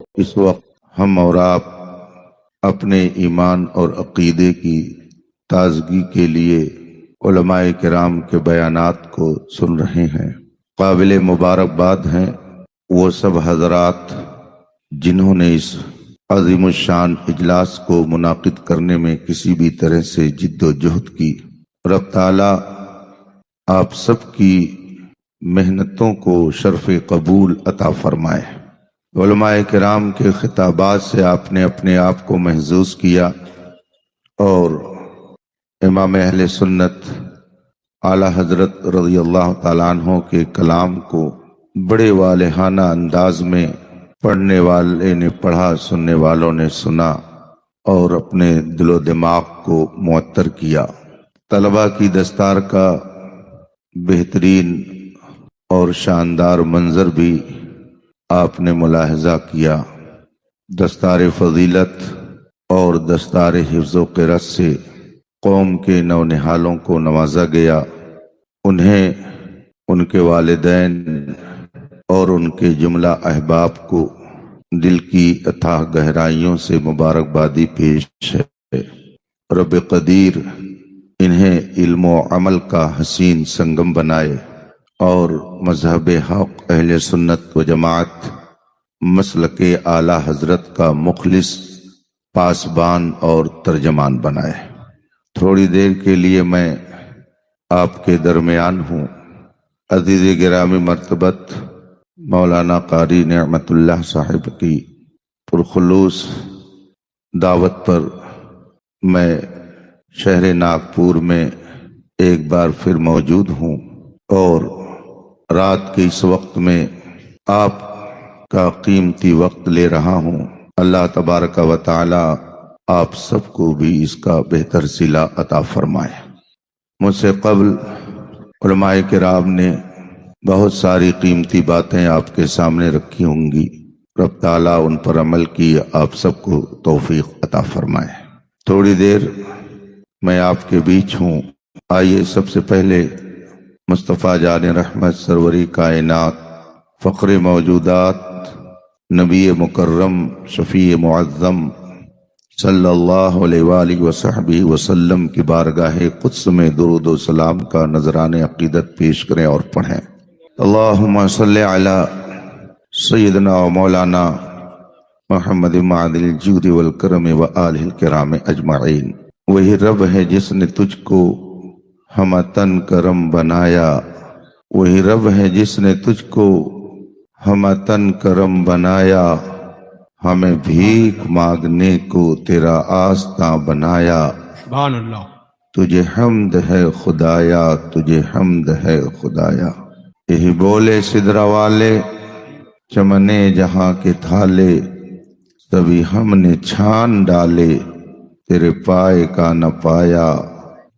اس وقت ہم اور آپ اپنے ایمان اور عقیدے کی تازگی کے لیے علماء کرام کے بیانات کو سن رہے ہیں۔ قابل مبارکباد ہیں وہ سب حضرات جنہوں نے اس عظیم الشان اجلاس کو منعقد کرنے میں کسی بھی طرح سے جد و جہد کی۔ رب تعالیٰ آپ سب کی محنتوں کو شرف قبول عطا فرمائے۔ علماء کرام کے خطابات سے آپ نے اپنے آپ کو محظوظ کیا اور امام اہل سنت اعلیٰ حضرت رضی اللہ تعالیٰ عنہ کے کلام کو بڑے والہانہ انداز میں پڑھنے والے نے پڑھا، سننے والوں نے سنا اور اپنے دل و دماغ کو معطر کیا۔ طلباء کی دستار کا بہترین اور شاندار منظر بھی آپ نے ملاحظہ کیا۔ دستار فضیلت اور دستار حفظ و قرأت سے قوم کے نونہالوں کو نوازا گیا، انہیں، ان کے والدین اور ان کے جملہ احباب کو دل کی اتھاہ گہرائیوں سے مبارکبادی پیش ہے۔ رب قدیر انہیں علم و عمل کا حسین سنگم بنائے اور مذہب حق اہل سنت و جماعت مسلک اعلیٰ حضرت کا مخلص پاسبان اور ترجمان بنائے۔ تھوڑی دیر کے لیے میں آپ کے درمیان ہوں۔ عزیز گرامی مرتبت مولانا قاری نعمت اللہ صاحب کی پرخلوص دعوت پر میں شہر ناگپور میں ایک بار پھر موجود ہوں اور رات کے اس وقت میں آپ کا قیمتی وقت لے رہا ہوں۔ اللہ تبارک و تعالی آپ سب کو بھی اس کا بہتر صلہ عطا فرمائے۔ مجھ سے قبل علماء کرام نے بہت ساری قیمتی باتیں آپ کے سامنے رکھی ہوں گی، رب تعالی ان پر عمل کی آپ سب کو توفیق عطا فرمائے۔ تھوڑی دیر میں آپ کے بیچ ہوں۔ آئیے سب سے پہلے مصطفیٰ جان رحمت سروری کائنات، فخر موجودات، نبی مکرم، شفیع معظم صلی اللہ علیہ وآلہ وصحبہ وسلم کی بارگاہ قدس میں درود و سلام کا نذران عقیدت پیش کریں اور پڑھیں۔ اللہم صلی علی سیدنا و مولانا محمد معدل الجود والکرم وآلہ الکرام اجمعین۔ وہی رب ہے جس نے تجھ کو ہم تن کرم بنایا، وہی رب ہے جس نے تجھ کو ہم تن کرم بنایا، ہمیں بھیک مانگنے کو تیرا آستاں بنایا۔ سبحان اللہ۔ تجھے حمد ہے خدایا، تجھے حمد ہے خدایا۔ یہی بولے سدرہ والے، چمنے جہاں کے تھالے، سبھی ہم نے چھان ڈالے، تیرے پائے کا نہ پایا،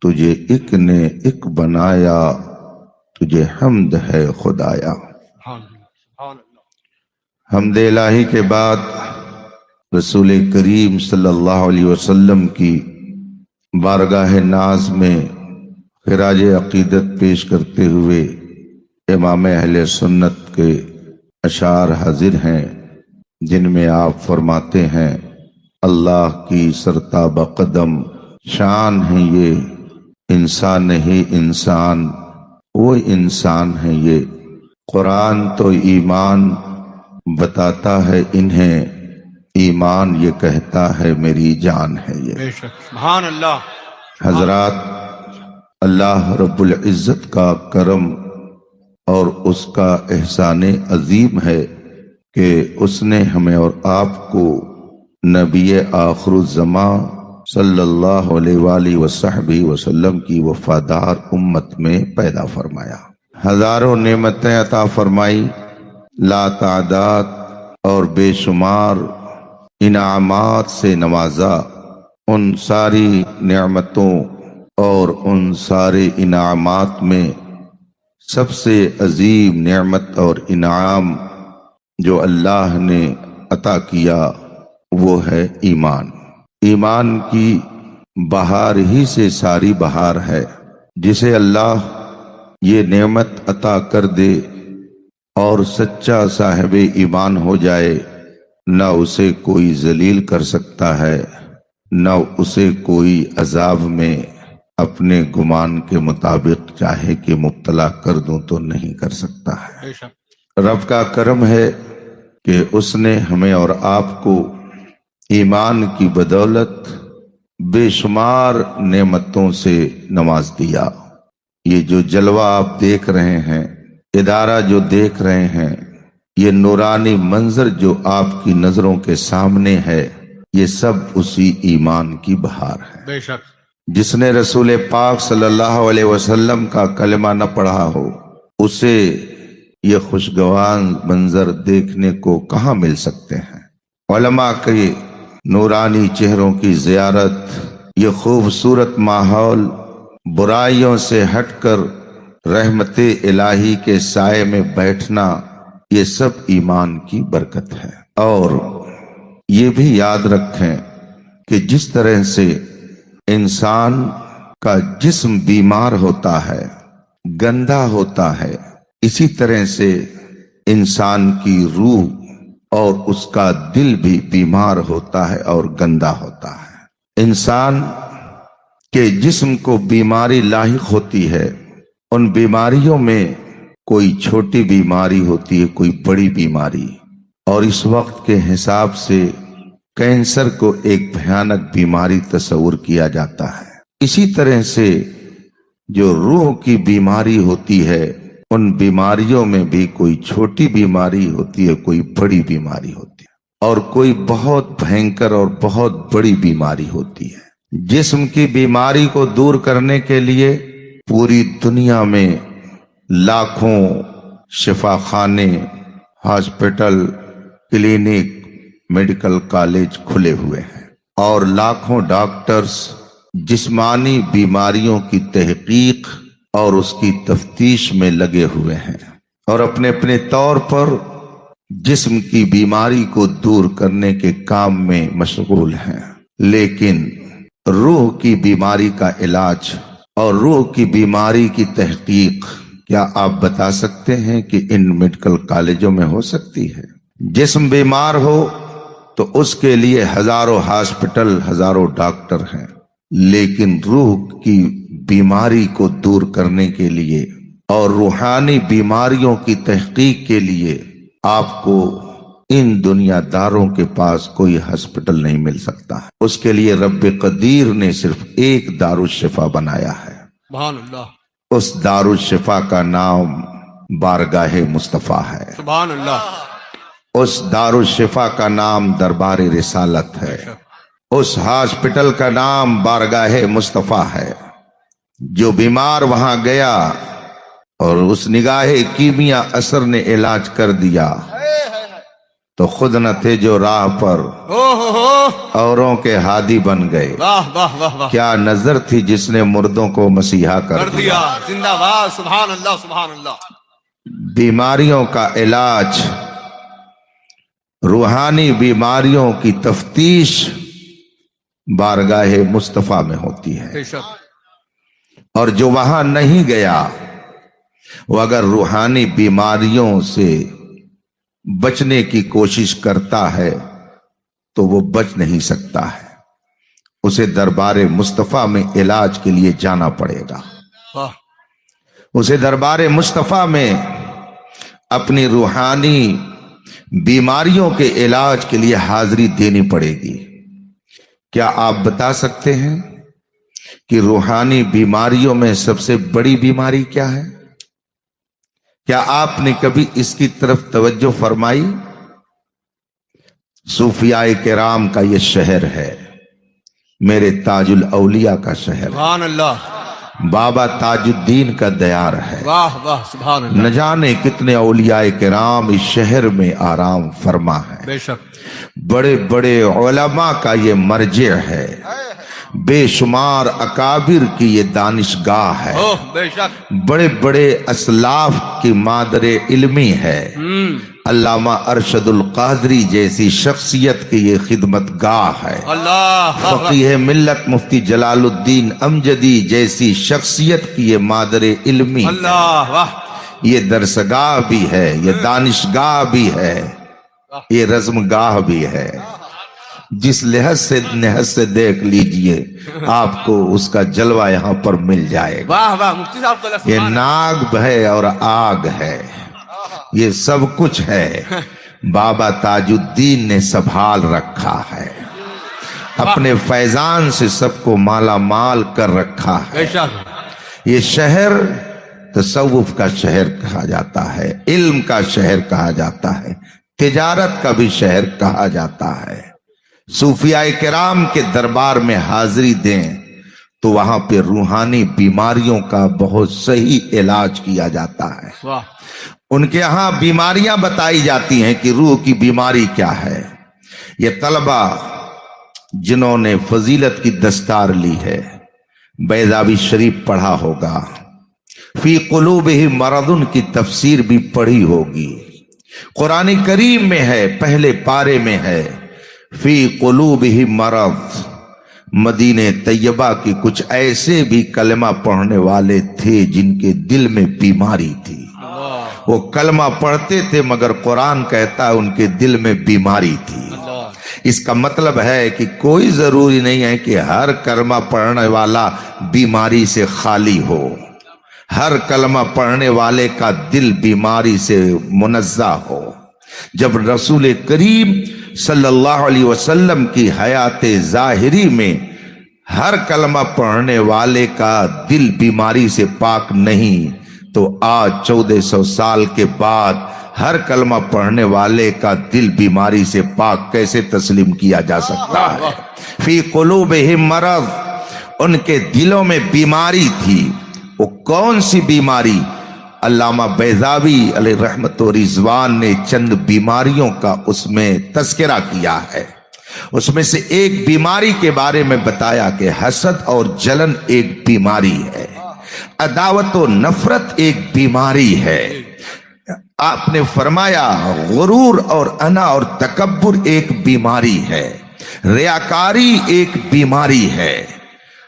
تجھے ایک نے ایک بنایا، تجھے حمد ہے خدایا۔ حمد الہی کے بعد رسول کریم صلی اللہ علیہ وسلم کی بارگاہ ناز میں خراج عقیدت پیش کرتے ہوئے امام اہل سنت کے اشعار حاضر ہیں، جن میں آپ فرماتے ہیں: اللہ کی سرتابہ قدم شان ہے یہ، انسان نہیں انسان، وہ انسان ہے یہ، قرآن تو ایمان بتاتا ہے انہیں، ایمان یہ کہتا ہے میری جان ہے یہ۔ بے شک، سبحان اللہ۔ حضرات، اللہ رب العزت کا کرم اور اس کا احسان عظیم ہے کہ اس نے ہمیں اور آپ کو نبی آخر الزمان صلی اللہ علیہ وآلہ وصحبہ وسلم کی وفادار امت میں پیدا فرمایا، ہزاروں نعمتیں عطا فرمائی، لا تعداد اور بے شمار انعامات سے نوازا۔ ان ساری نعمتوں اور ان سارے انعامات میں سب سے عظیم نعمت اور انعام جو اللہ نے عطا کیا وہ ہے ایمان۔ ایمان کی بہار ہی سے ساری بہار ہے۔ جسے اللہ یہ نعمت عطا کر دے اور سچا صاحب ایمان ہو جائے न उसे कोई जलील कर सकता है, न उसे कोई अजाब में अपने गुमान के मुताबिक चाहे कि मुब्तला कर दूं तो नहीं कर सकता है। बेशक। रब का करम है कि उसने हमें और आपको ईमान की बदौलत बेशुमार नेमतों से नवाज दिया। ये जो जलवा आप देख रहे हैं, इदारा जो देख रहे हैं, ये नूरानी मंजर जो आपकी नजरों के सामने है, ये सब उसी ईमान की बहार है। बेशक। जिसने रसूल पाक सल्लल्लाहु अलैहि वसल्लम का कलमा न पढ़ा हो, उसे ये खुशगवार मंजर देखने को कहाँ मिल सकते हैं। उलमा के नूरानी चेहरों की जियारत, ये खूबसूरत माहौल, बुराइयों से हटकर रहमते इलाही के साए में बैठना, ये सब ईमान की बरकत है। और ये भी याद रखें कि जिस तरह से इंसान का जिस्म बीमार होता है, गंदा होता है, इसी तरह से इंसान की रूह और उसका दिल भी बीमार होता है और गंदा होता है। इंसान के जिस्म को बीमारी लाहिक होती है। उन बीमारियों में कोई छोटी बीमारी होती है, कोई बड़ी बीमारी, और इस वक्त के हिसाब से कैंसर को एक भयानक बीमारी तस्वुर किया जाता है। इसी तरह से जो रूह की बीमारी होती है, उन बीमारियों में भी कोई छोटी बीमारी होती है, कोई बड़ी बीमारी होती है, और कोई बहुत भयंकर और बहुत बड़ी बीमारी होती है। जिस्म की बीमारी को दूर करने के लिए पूरी दुनिया में लाखों शिफाखाने, हॉस्पिटल, क्लिनिक, मेडिकल कॉलेज खुले हुए हैं, और लाखों डॉक्टर्स जिस्मानी बीमारियों की तहकीक और उसकी तफ्तीश में लगे हुए हैं, और अपने अपने तौर पर जिस्म की बीमारी को दूर करने के काम में मशगूल हैं। लेकिन रूह की बीमारी का इलाज और रूह की बीमारी की तहकीक, क्या आप बता सकते हैं कि इन मेडिकल कॉलेजों में हो सकती है? जिस्म बीमार हो तो उसके लिए हजारों हॉस्पिटल, हजारों डॉक्टर हैं, लेकिन रूह की बीमारी को दूर करने के लिए और रूहानी बीमारियों की तहकीक के लिए आपको इन दुनियादारों के पास कोई हॉस्पिटल नहीं मिल सकता है। उसके लिए रब कदीर ने सिर्फ एक दारुशिफा बनाया है। सुभान अल्लाह। उस दारुशिफा का नाम बारगाहे मुस्तफा है। सुभान अल्लाह। उस दारुशिफा का नाम दरबार रिसालत है। उस हॉस्पिटल का नाम बारगाहे मुस्तफा है। जो बीमार वहां गया और उस निगाहे कीमिया असर ने इलाज कर दिया, तो खुद न थे जो राह पर औरों के हादी बन गए। वाह वाह वाह वाह। क्या नजर थी जिसने मुर्दों को मसीहा कर दिया। जिंदाबाद। सुभान अल्लाह सुभान अल्लाह। बीमारियों का इलाज, रूहानी बीमारियों की तफ्तीश बारगाहे मुस्तफा में होती है। बेशक। और जो वहां नहीं गया, वो अगर रूहानी बीमारियों से बचने की कोशिश करता है तो वो बच नहीं सकता है। उसे दरबारे मुस्तफा में इलाज के लिए जाना पड़ेगा। उसे दरबारे मुस्तफा में अपनी रूहानी बीमारियों के इलाज के लिए हाजिरी देनी पड़ेगी। क्या आप बता सकते हैं कि रूहानी बीमारियों में सबसे बड़ी बीमारी क्या है? क्या आपने कभी इसकी तरफ तवज्जो फरमाई? सूफियाए किराम का ये शहर है, मेरे ताजुल औलिया का शहर। सुभान अल्लाह। बाबा ताजुद्दीन का दयार है। वाह वाह। सुभान अल्लाह। न जाने कितने औलियाए किराम इस शहर में आराम फरमा है। बेशक। बड़े बड़े उलमा का ये मर्जे है। बेशुमार अकाबिर की ये दानिशगाह है। बेशक। बड़े बड़े असलाफ की मादरे इल्मी है। अल्लामा अरशदुल कादरी जैसी शख्सियत की ये खिदमत गाह है। अल्लाह। फकीह मिल्लत मुफ्ती जलालुद्दीन अमजदी जैसी शख्सियत की ये मादरे इल्मी। अल्लाह वाह। ये दरसगाह भी है, ये दानिशगाह भी है। ये रज़्मगाह भी है। जिस लिहाज से देख लीजिए आपको उसका जलवा यहाँ पर मिल जाएगा। वाह वाह मुफ्ती साहब को ये नाग है और आग है, ये सब कुछ है। बाबा ताजुद्दीन ने संभाल रखा है, अपने फैजान से सबको माला माल कर रखा है। बेशक ये शहर तसव्वुफ का शहर कहा जाता है, इल्म का शहर कहा जाता है, तिजारत का भी शहर कहा जाता है। सूफियाए किराम के दरबार में हाजिरी दें तो वहां पे रूहानी बीमारियों का बहुत सही इलाज किया जाता है। वाह उनके यहाँ बीमारियां बताई जाती हैं कि रूह की बीमारी क्या है। ये तलबा जिन्होंने फजीलत की दस्तार ली है, बैज़ावी शरीफ पढ़ा होगा, फी कुलूबिही मरदुन की तफसीर भी पढ़ी होगी। कुरान करीम में है, पहले पारे में है, फी कुलूबिही मरद। मदीने तैयबा की कुछ ऐसे भी कलमा पढ़ने वाले थे जिनके दिल में बीमारी थी। वो कलमा पढ़ते थे मगर कुरान कहता है उनके दिल में बीमारी थी। इसका मतलब है कि कोई जरूरी नहीं है कि हर कलमा पढ़ने वाला बीमारी से खाली हो। हर कलमा पढ़ने वाले का दिल बीमारी से मुनज़्ज़ा हो। जब रसूल करीम सल्लल्लाहु अलैहि वसल्लम की हयात ज़ाहिरी में हर कलमा पढ़ने वाले का दिल बीमारी से पाक नहीं, तो आज 1400 साल के बाद हर कलमा पढ़ने वाले का दिल बीमारी से पाक कैसे तस्लीम किया जा सकता है। फी कुलूबिहिम मरज़, उनके दिलों में बीमारी थी। वो कौन सी बीमारी? अल्लामा बैज़ावी अलैहि रहमत व रिज़वान ने चंद बीमारियों का उसमें तज़किरा किया है। उसमें से एक बीमारी के बारे में बताया कि हसद और जलन एक बीमारी है, अदावत और नफरत एक बीमारी है। आपने फरमाया गुरूर और अना और तकब्बुर एक बीमारी है, रियाकारी एक बीमारी है,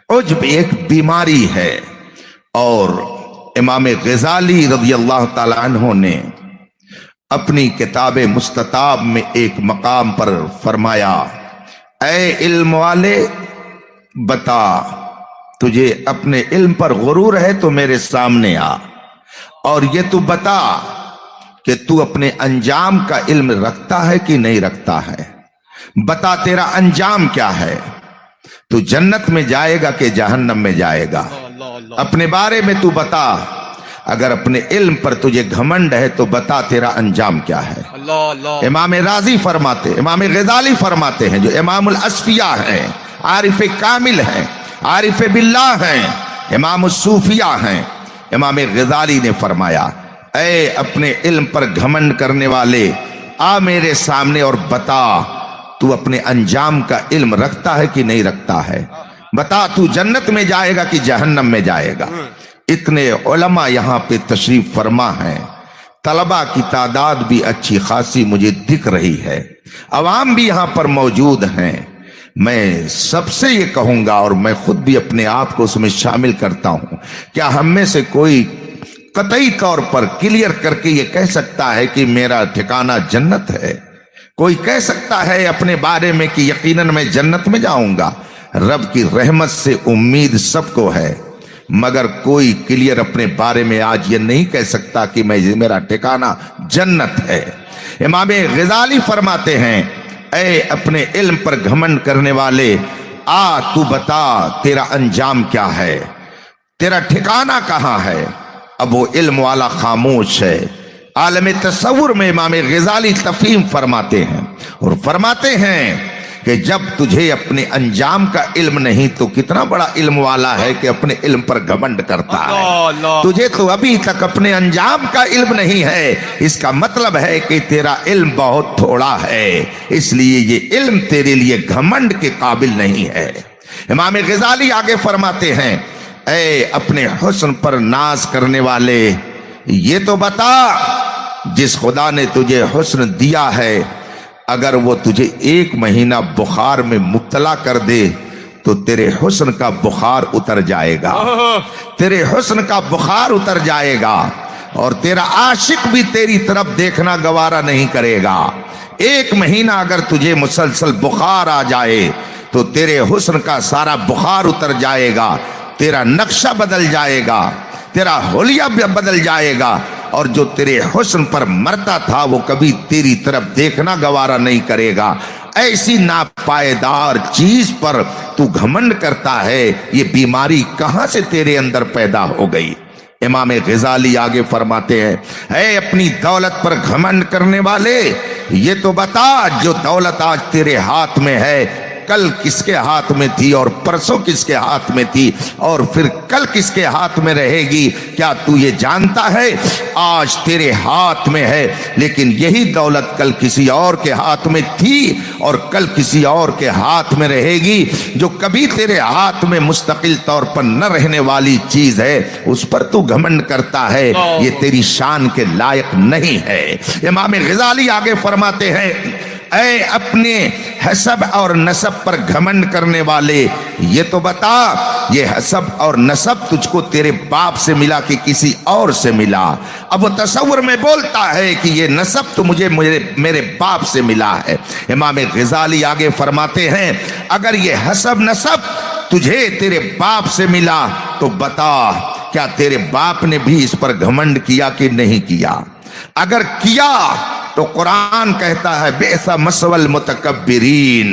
उज्ब एक बीमारी है। और इमाम गज़ाली रज़ियल्लाहु ताला अन्हु ने अपनी किताब मुस्तताब में एक मकाम पर फरमाया, ऐ इल्म वाले बता, तुझे अपने इल्म पर गुरूर है तो मेरे सामने आ, और ये तू बता कि तू अपने अंजाम का इल्म रखता है कि नहीं रखता है। बता तेरा अंजाम क्या है, तू जन्नत में जाएगा कि जहन्नम में जाएगा। अपने बारे में तू बता। अगर अपने इल्म पर तुझे घमंड है तो बता तेरा अंजाम क्या है। इमाम राजी फरमाते, इमाम गज़ाली फरमाते हैं, जो इमामुल अस्फिया हैं, आरिफ कामिल हैं, आरिफ बिल्लाह हैं, इमाम सूफिया हैं, इमाम गज़ाली ने फरमाया, ऐ अपने इल्म पर घमंड करने वाले, आ मेरे सामने और बता तू अपने अंजाम का इल्म रखता है कि नहीं रखता है। बता तू जन्नत में जाएगा कि जहन्नम में जाएगा। इतने उलमा यहाँ पे तशरीफ फरमा हैं, तलबा की तादाद भी अच्छी खासी मुझे दिख रही है, अवाम भी यहाँ पर मौजूद हैं। मैं सबसे ये कहूंगा और मैं खुद भी अपने आप को उसमें शामिल करता हूं, क्या हम में से कोई कतई तौर पर क्लियर करके ये कह सकता है कि मेरा ठिकाना जन्नत है? कोई कह सकता है अपने बारे में कि यकीनन मैं जन्नत में जाऊंगा? रब की रहमत से उम्मीद सबको है, मगर कोई क्लियर अपने बारे में आज ये नहीं कह सकता कि मेरा ठिकाना जन्नत है। इमाम गज़ाली फरमाते हैं, ऐ अपने इल्म पर घमंड करने वाले, आ तू बता तेरा अंजाम क्या है, तेरा ठिकाना कहाँ है। अब वो इल्म वाला खामोश है। आलम तसव्वुर में इमाम गज़ाली तफहीम फरमाते हैं और फरमाते हैं कि जब तुझे अपने अंजाम का इल्म नहीं तो कितना बड़ा इल्म वाला है कि अपने इल्म पर घमंड करता है। तुझे तो अभी तक अपने अंजाम का इल्म नहीं है, इसका मतलब है कि तेरा इल्म बहुत थोड़ा है, इसलिए ये इल्म तेरे लिए घमंड के काबिल नहीं है। इमाम गज़ाली आगे फरमाते हैं, ऐ अपने हुस्न पर नाज करने वाले, ये तो बता जिस खुदा ने तुझे हुस्न दिया है, अगर वो तुझे 1 महीना बुखार में मुब्तला कर दे तो तेरे हुस्न का बुखार उतर जाएगा, तेरे हुस्न का बुखार उतर जाएगा और तेरा आशिक भी तेरी तरफ देखना गवारा नहीं करेगा। एक महीना अगर तुझे मुसलसल बुखार आ जाए तो तेरे हुस्न का सारा बुखार उतर जाएगा, तेरा नक्शा बदल जाएगा, तेरा होलिया बदल जाएगा, और जो तेरे हुस्न पर मरता था वो कभी तेरी तरफ देखना गवारा नहीं करेगा। ऐसी नापायदार चीज पर तू घमंड करता है, ये बीमारी कहां से तेरे अंदर पैदा हो गई? इमाम ग़ज़ाली आगे फरमाते हैं, ऐ अपनी दौलत पर घमंड करने वाले, ये तो बता जो दौलत आज तेरे हाथ में है कल किसके हाथ में थी, और परसों किसके हाथ में थी, और फिर कल किसके हाथ में रहेगी? क्या तू ये जानता है आज तेरे हाथ में है, लेकिन यही दौलत कल किसी और के हाथ में थी और कल किसी और के हाथ में रहेगी। जो कभी तेरे हाथ में मुस्तकिल तौर पर न रहने वाली चीज है उस पर तू घमंड करता है, ये तेरी शान के लायक नहीं है। इमाम ग़ज़ाली आगे फरमाते हैं, ऐ अपने हसब और नसब पर घमंड करने वाले, ये तो बता ये हसब और नसब तुझको तेरे बाप से मिला कि किसी और से मिला? अब वो तसव्वुर में बोलता है कि ये नसब तो मुझे मेरे बाप से मिला है। इमाम ग़ज़ाली आगे फरमाते हैं, अगर ये हसब नसब तुझे तेरे बाप से मिला तो बता क्या तेरे बाप ने भी इस पर घमंड किया कि नहीं किया? अगर किया तो कुरान कहता है बेसा मसवल मुतकब्बिरीन,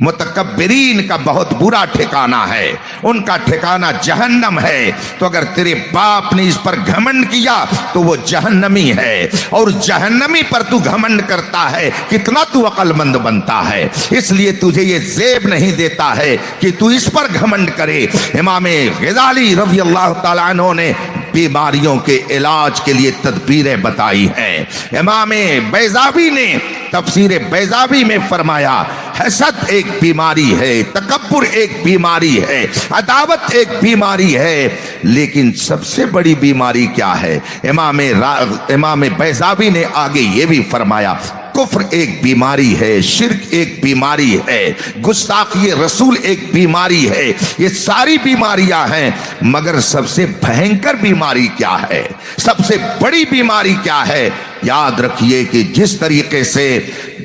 मुतकब्बिरीन का बहुत बुरा ठिकाना है, उनका ठिकाना जहन्नम है। तो अगर तेरे बाप ने इस पर घमंड किया तो वो जहन्नमी है, और जहन्नमी पर तू घमंड करता है, कितना तू अक्लमंद बनता है। इसलिए तुझे ये ज़ेब नहीं देता है कि तू इस पर घमंड करे। इमाम ग़ज़ाली रज़ी अल्लाह ताला अन्हु ने बीमारियों के इलाज के लिए तदबीरें बताई हैं। इमाम बैज़ावी ने तफसीर बैज़ावी में फरमाया, हसद एक बीमारी है, तकब्बुर एक बीमारी है, अदावत एक बीमारी है, लेकिन सबसे बड़ी बीमारी क्या है? इमाम बैज़ावी ने आगे ये भी फरमाया, कुफ्र एक बीमारी है, शिर्क एक बीमारी है, गुस्ताखी रसूल एक बीमारी है। ये सारी बीमारियां हैं, मगर सबसे भयंकर बीमारी क्या है, सबसे बड़ी बीमारी क्या है? याद रखिए कि जिस तरीके से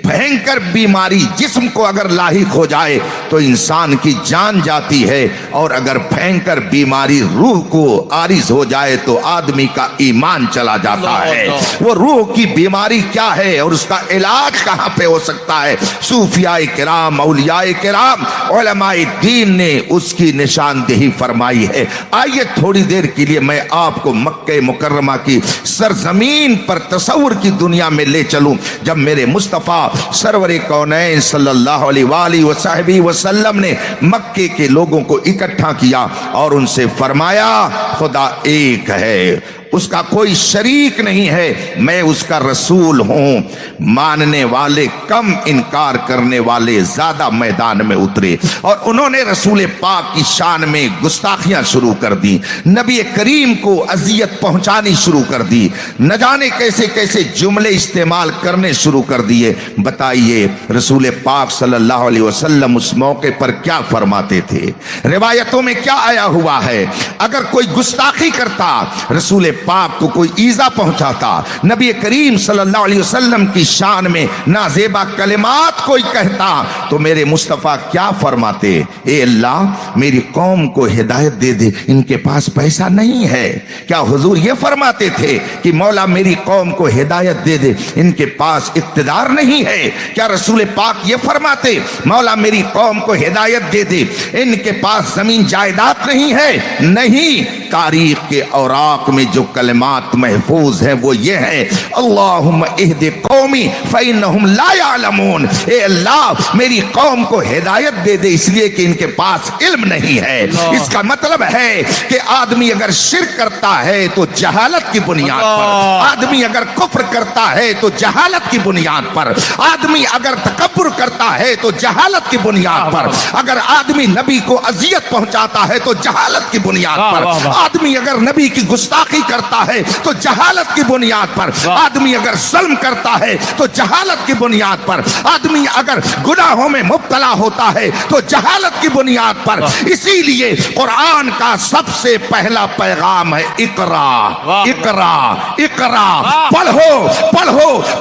भयंकर बीमारी जिस्म को अगर लाहिक हो जाए तो इंसान की जान जाती है, और अगर भयंकर बीमारी रूह को आरिज हो जाए तो आदमी का ईमान चला जाता है। वो रूह की बीमारी क्या है और उसका इलाज कहाँ पे हो सकता है? सूफियाए किराम, औलियाए किराम, उलमाए दीन ने उसकी निशानदेही फरमाई है। आइए थोड़ी देर के लिए मैं आपको मक्के मुकर्रमा की सरजमीन पर तसव्वुर की दुनिया में ले चलूं, जब मेरे मुस्तफ़ा सरवरे कौनैन सल्लल्लाहु अलैहि वसल्लम ने मक्के के लोगों को इकट्ठा किया और उनसे फरमाया, खुदा एक है, उसका कोई शरीक नहीं है, मैं उसका रसूल हूं। मानने वाले कम, इनकार करने वाले ज्यादा मैदान में उतरे, और उन्होंने रसूल पाक की शान में गुस्ताखियां शुरू कर दी, नबी करीम को अजियत पहुंचानी शुरू कर दी, न जाने कैसे कैसे जुमले इस्तेमाल करने शुरू कर दिए। बताइए रसूल पाक सल्लल्लाहु अलैहि वसल्लम उस मौके पर क्या फरमाते थे? रिवायतों में क्या आया हुआ है? अगर कोई गुस्ताखी करता, रसूल पाक को कोई ईजा पहुंचाता, नबी करीम सल्लल्लाहु अलैहि वसल्लम की शान में नाजेबा कलिमात कोई कहता, तो मेरे मुस्तफ़ा क्या फरमाते? ए अल्लाह मेरी कौम को हिदायत दे दे, इनके पास पैसा नहीं है। क्या हुजूर ये फरमाते थे कि मौला मेरी कौम को हिदायत दे दे, इनके पास इख्तिदार नहीं है? क्या रसूल पाक ये फरमाते मौला मेरी कौम को हिदायत दे दे, इनके पास जमीन जायदाद नहीं है? नहीं, तारीख के औराक में जो कलिमात महफूज है वो ये है, अल्लाहुम्मा इहदि कौमी फइन्नहुम ला यअलमून। ए अल्लाह मेरी कौम को हिदायत दे दे, इसलिए कि इनके पास इल्म नहीं है। इसका मतलब है कि आदमी अगर शिर्क करता है तो जहालत की बुनियाद पर, आदमी अगर कुफ्र करता है तो जहालत की बुनियाद पर, आदमी अगर तकब्बुर करता है तो जहालत की बुनियाद पर, अगर आदमी नबी को अजियत पहुंचाता है तो जहालत की बुनियाद पर, آدمی اگر نبی کی گستاخی کرتا ہے تو جہالت کی بنیاد پر، آدمی اگر ظلم کرتا ہے تو جہالت کی بنیاد پر، آدمی اگر گناہوں میں مبتلا ہوتا ہے تو جہالت کی بنیاد پر. اسی لیے قرآن کا سب سے پہلا پیغام ہے اقرا اقرا اقرا.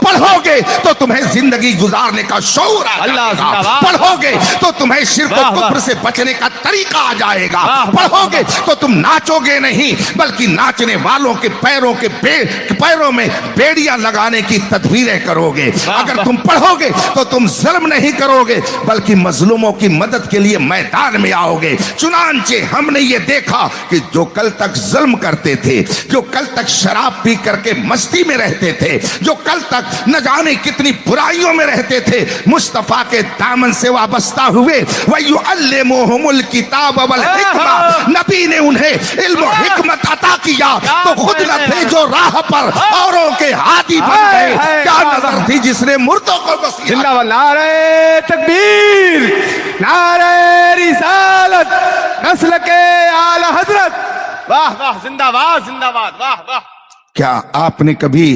پڑھو گے تو تمہیں زندگی گزارنے کا شعور آ جائے گا. پڑھو گے تو تمہیں شرک و کفر سے بچنے کا طریقہ آ جائے گا. پڑھو گے تو تم ناچو گے نہیں بلکہ ناچنے والوں کے پیروں میں بیڑیاں لگانے کی تدبیریں کرو گے. اگر تم پڑھو گے تو تم ظلم نہیں کرو گے بلکہ مظلوموں کی مدد کے لیے میدان میں آؤ گے. چنانچہ ہم نے یہ دیکھا کہ جو کل تک ظلم کرتے تھے، جو کل تک شراب پی کر کے مستی میں رہتے تھے، جو کل تک نہ جانے کتنی برائیوں میں رہتے تھے، مصطفیٰ کے دامن سے وابستہ ہوئے. وَيُعَلِّمُهُمُ الْكِتَابَ وَالْحِكْمَةَ، نبی نے انہیں علم و حکمت عطا کیا تو خود نہ تھے جو راہ پر اوروں کے ہادی بن گئے. کیا نظر تھی جس نے مردوں کو بسیا. نعرہ تکبیر، نعرہ رسالت، مسلک اعلی حضرت. واہ واہ، زندہ باد زندہ باد، واہ واہ. کیا آپ نے کبھی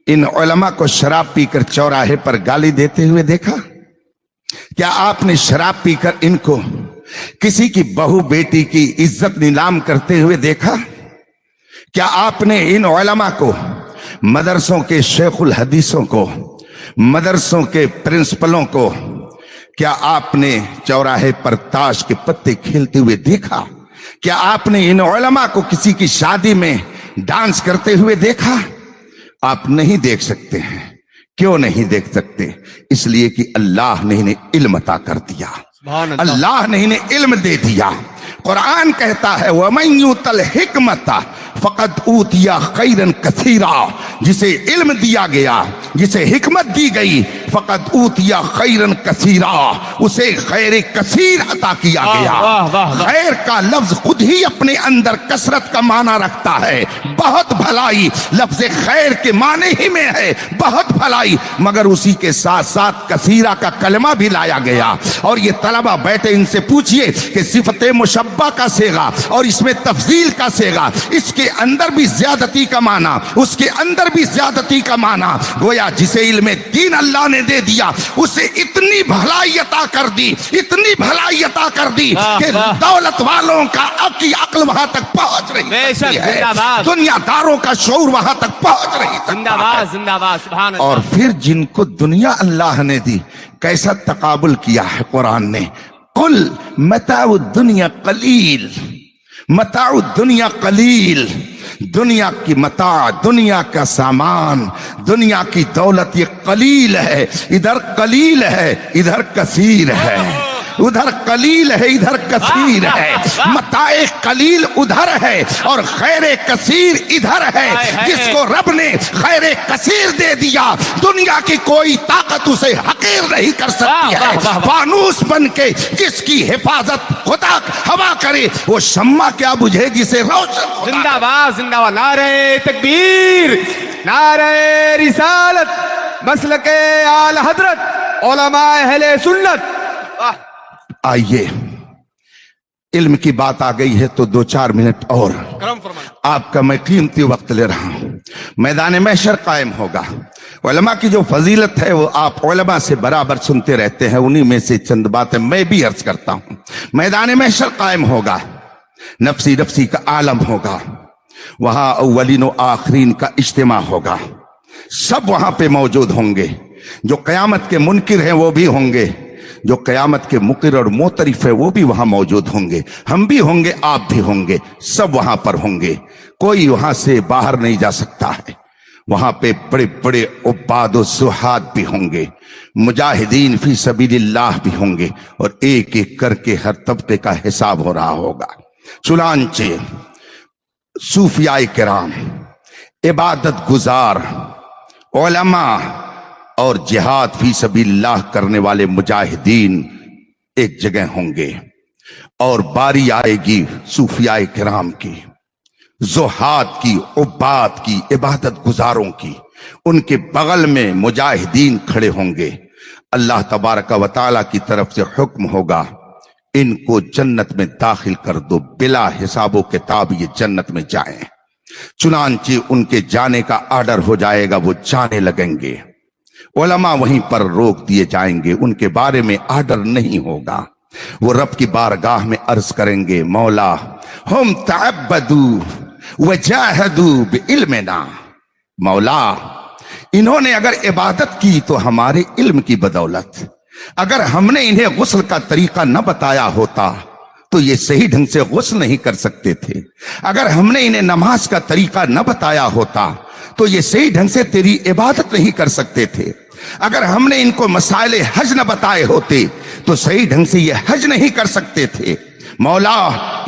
ان علماء کو شراب پی کر چوراہے پر گالی دیتے ہوئے دیکھا؟ کیا آپ نے شراب پی کر ان کو کسی کی بہو بیٹی کی عزت نیلام کرتے ہوئے دیکھا؟ کیا آپ نے ان علماء کو، مدرسوں کے شیخ الحدیثوں کو، مدرسوں کے پرنسپلوں کو، کیا آپ نے چوراہے پر تاش کے پتے کھیلتے ہوئے دیکھا؟ کیا آپ نے ان علماء کو کسی کی شادی میں ڈانس کرتے ہوئے دیکھا؟ آپ نہیں دیکھ سکتے ہیں. کیوں نہیں دیکھ سکتے؟ اس لیے کہ اللہ نے انہیں علم عطا کر دیا، اللہ نے انہیں علم دے دیا. قرآن کہتا ہے وَمَن يُؤْتَ الْحِكْمَةَ فَقَدْ أُوتِيَ خَيْرًا كَثِيرًا، جسے علم دیا گیا، جسے حکمت دی گئی، فَقَدْ أُوتِيَ خَيْرًا كَثِيرًا، اسے خیر کثیر عطا کیا گیا. خیر کا لفظ خود ہی اپنے اندر کثرت کا معنی رکھتا ہے. بہت بھلائی لفظ خیر کے معنی ہی میں ہے بہت بھلائی، مگر اسی کے ساتھ ساتھ کثیرہ کا کلمہ بھی لایا گیا. اور یہ طلبہ بیٹھے، ان سے پوچھئے کہ صفت مشبہ کا صیغہ اور اس میں تفضیل کا صیغہ، اس کے اندر بھی زیادتی کا معنی، اس کے اندر بھی زیادتی کا معنی. گویا جسے علم دین اللہ نے دے دیا اسے اتنی بھلائی عطا کر دی، اتنی بھلائی عطا کر دی کہ دولت والوں کا عقل وہاں تک پہنچ رہی ہے، دنیا داروں کا شعور وہاں تک پہنچ رہی ہے. زندہ باد، سبحان اللہ. اور پھر جن کو دنیا اللہ نے دی، کیسا تقابل کیا ہے قرآن نے. قل متاع الدنیا قلیل، متاع الدنیا قلیل. دنیا کی متاع، دنیا کا سامان، دنیا کی دولت یہ قلیل ہے. ادھر قلیل ہے، ادھر کثیر ہے. ادھر قلیل ہے، ادھر کثیر ہے. متاع قلیل ادھر ہے اور خیر کثیر ادھر ہے. جس کو رب نے خیر کثیر دے دیا، دنیا کی کوئی طاقت اسے حقیر نہیں کر سکتی ہے. فانوس بن کے جس کی حفاظت خدا ہوا کرے، وہ شمع کیا بجھے جسے روشن. زندہ باد زندہ باد. نعرہ تکبیر، نعرہ رسالت، مسلک اعلی حضرت، علماء اہل سنت. آئیے، علم کی بات آ گئی ہے تو 2-4 منٹ اور کرم فرمائیں. آپ کا میں قیمتی وقت لے رہا ہوں. میدان محشر قائم ہوگا. علماء کی جو فضیلت ہے وہ آپ علماء سے برابر سنتے رہتے ہیں، انہی میں سے چند باتیں میں بھی عرض کرتا ہوں. میدان محشر قائم ہوگا، نفسی نفسی کا عالم ہوگا، وہاں اولین و آخرین کا اجتماع ہوگا. سب وہاں پہ موجود ہوں گے. جو قیامت کے منکر ہیں وہ بھی ہوں گے، جو قیامت کے مقر اور معترف ہے وہ بھی وہاں موجود ہوں گے. ہم بھی ہوں گے، آپ بھی ہوں گے، سب وہاں پر ہوں گے. کوئی وہاں سے باہر نہیں جا سکتا ہے. وہاں پہ بڑے بڑے عباد و زہاد بھی ہوں گے، مجاہدین فی سبیل اللہ بھی ہوں گے، اور ایک ایک کر کے ہر طبقے کا حساب ہو رہا ہوگا. چنانچہ صوفیاء کرام، عبادت گزار، علماء اور جہاد فی سبیل اللہ کرنے والے مجاہدین ایک جگہ ہوں گے، اور باری آئے گی صوفیاء کرام کی، زہاد کی، عباد کی، عبادت گزاروں کی. ان کے بغل میں مجاہدین کھڑے ہوں گے. اللہ تبارک و تعالیٰ کی طرف سے حکم ہوگا इनको जन्नत में दाखिल कर दो, बिला हिसाबो किताब ये जन्नत में जाएं। चुनांचे उनके जाने का आर्डर हो जाएगा, वो जाने लगेंगे। उलमा वहीं पर रोक दिए जाएंगे, उनके बारे में आर्डर नहीं होगा। वो रब की बारगाह में अर्ज करेंगे, मौला हम तअब्बदू वजाहदू बिइल्मिना, मौला इन्होंने अगर इबादत की तो हमारे इल्म की बदौलत, अगर हमने इन्हें गुस्ल का तरीका न बताया होता तो ये सही ढंग से गुस्ल नहीं कर सकते थे। अगर हमने इन्हें नमाज का तरीका न बताया होता तो ये सही ढंग से तेरी इबादत नहीं कर सकते थे। अगर हमने इनको मसाइले हज न बताए होते तो सही ढंग से ये हज नहीं कर सकते थे। मौला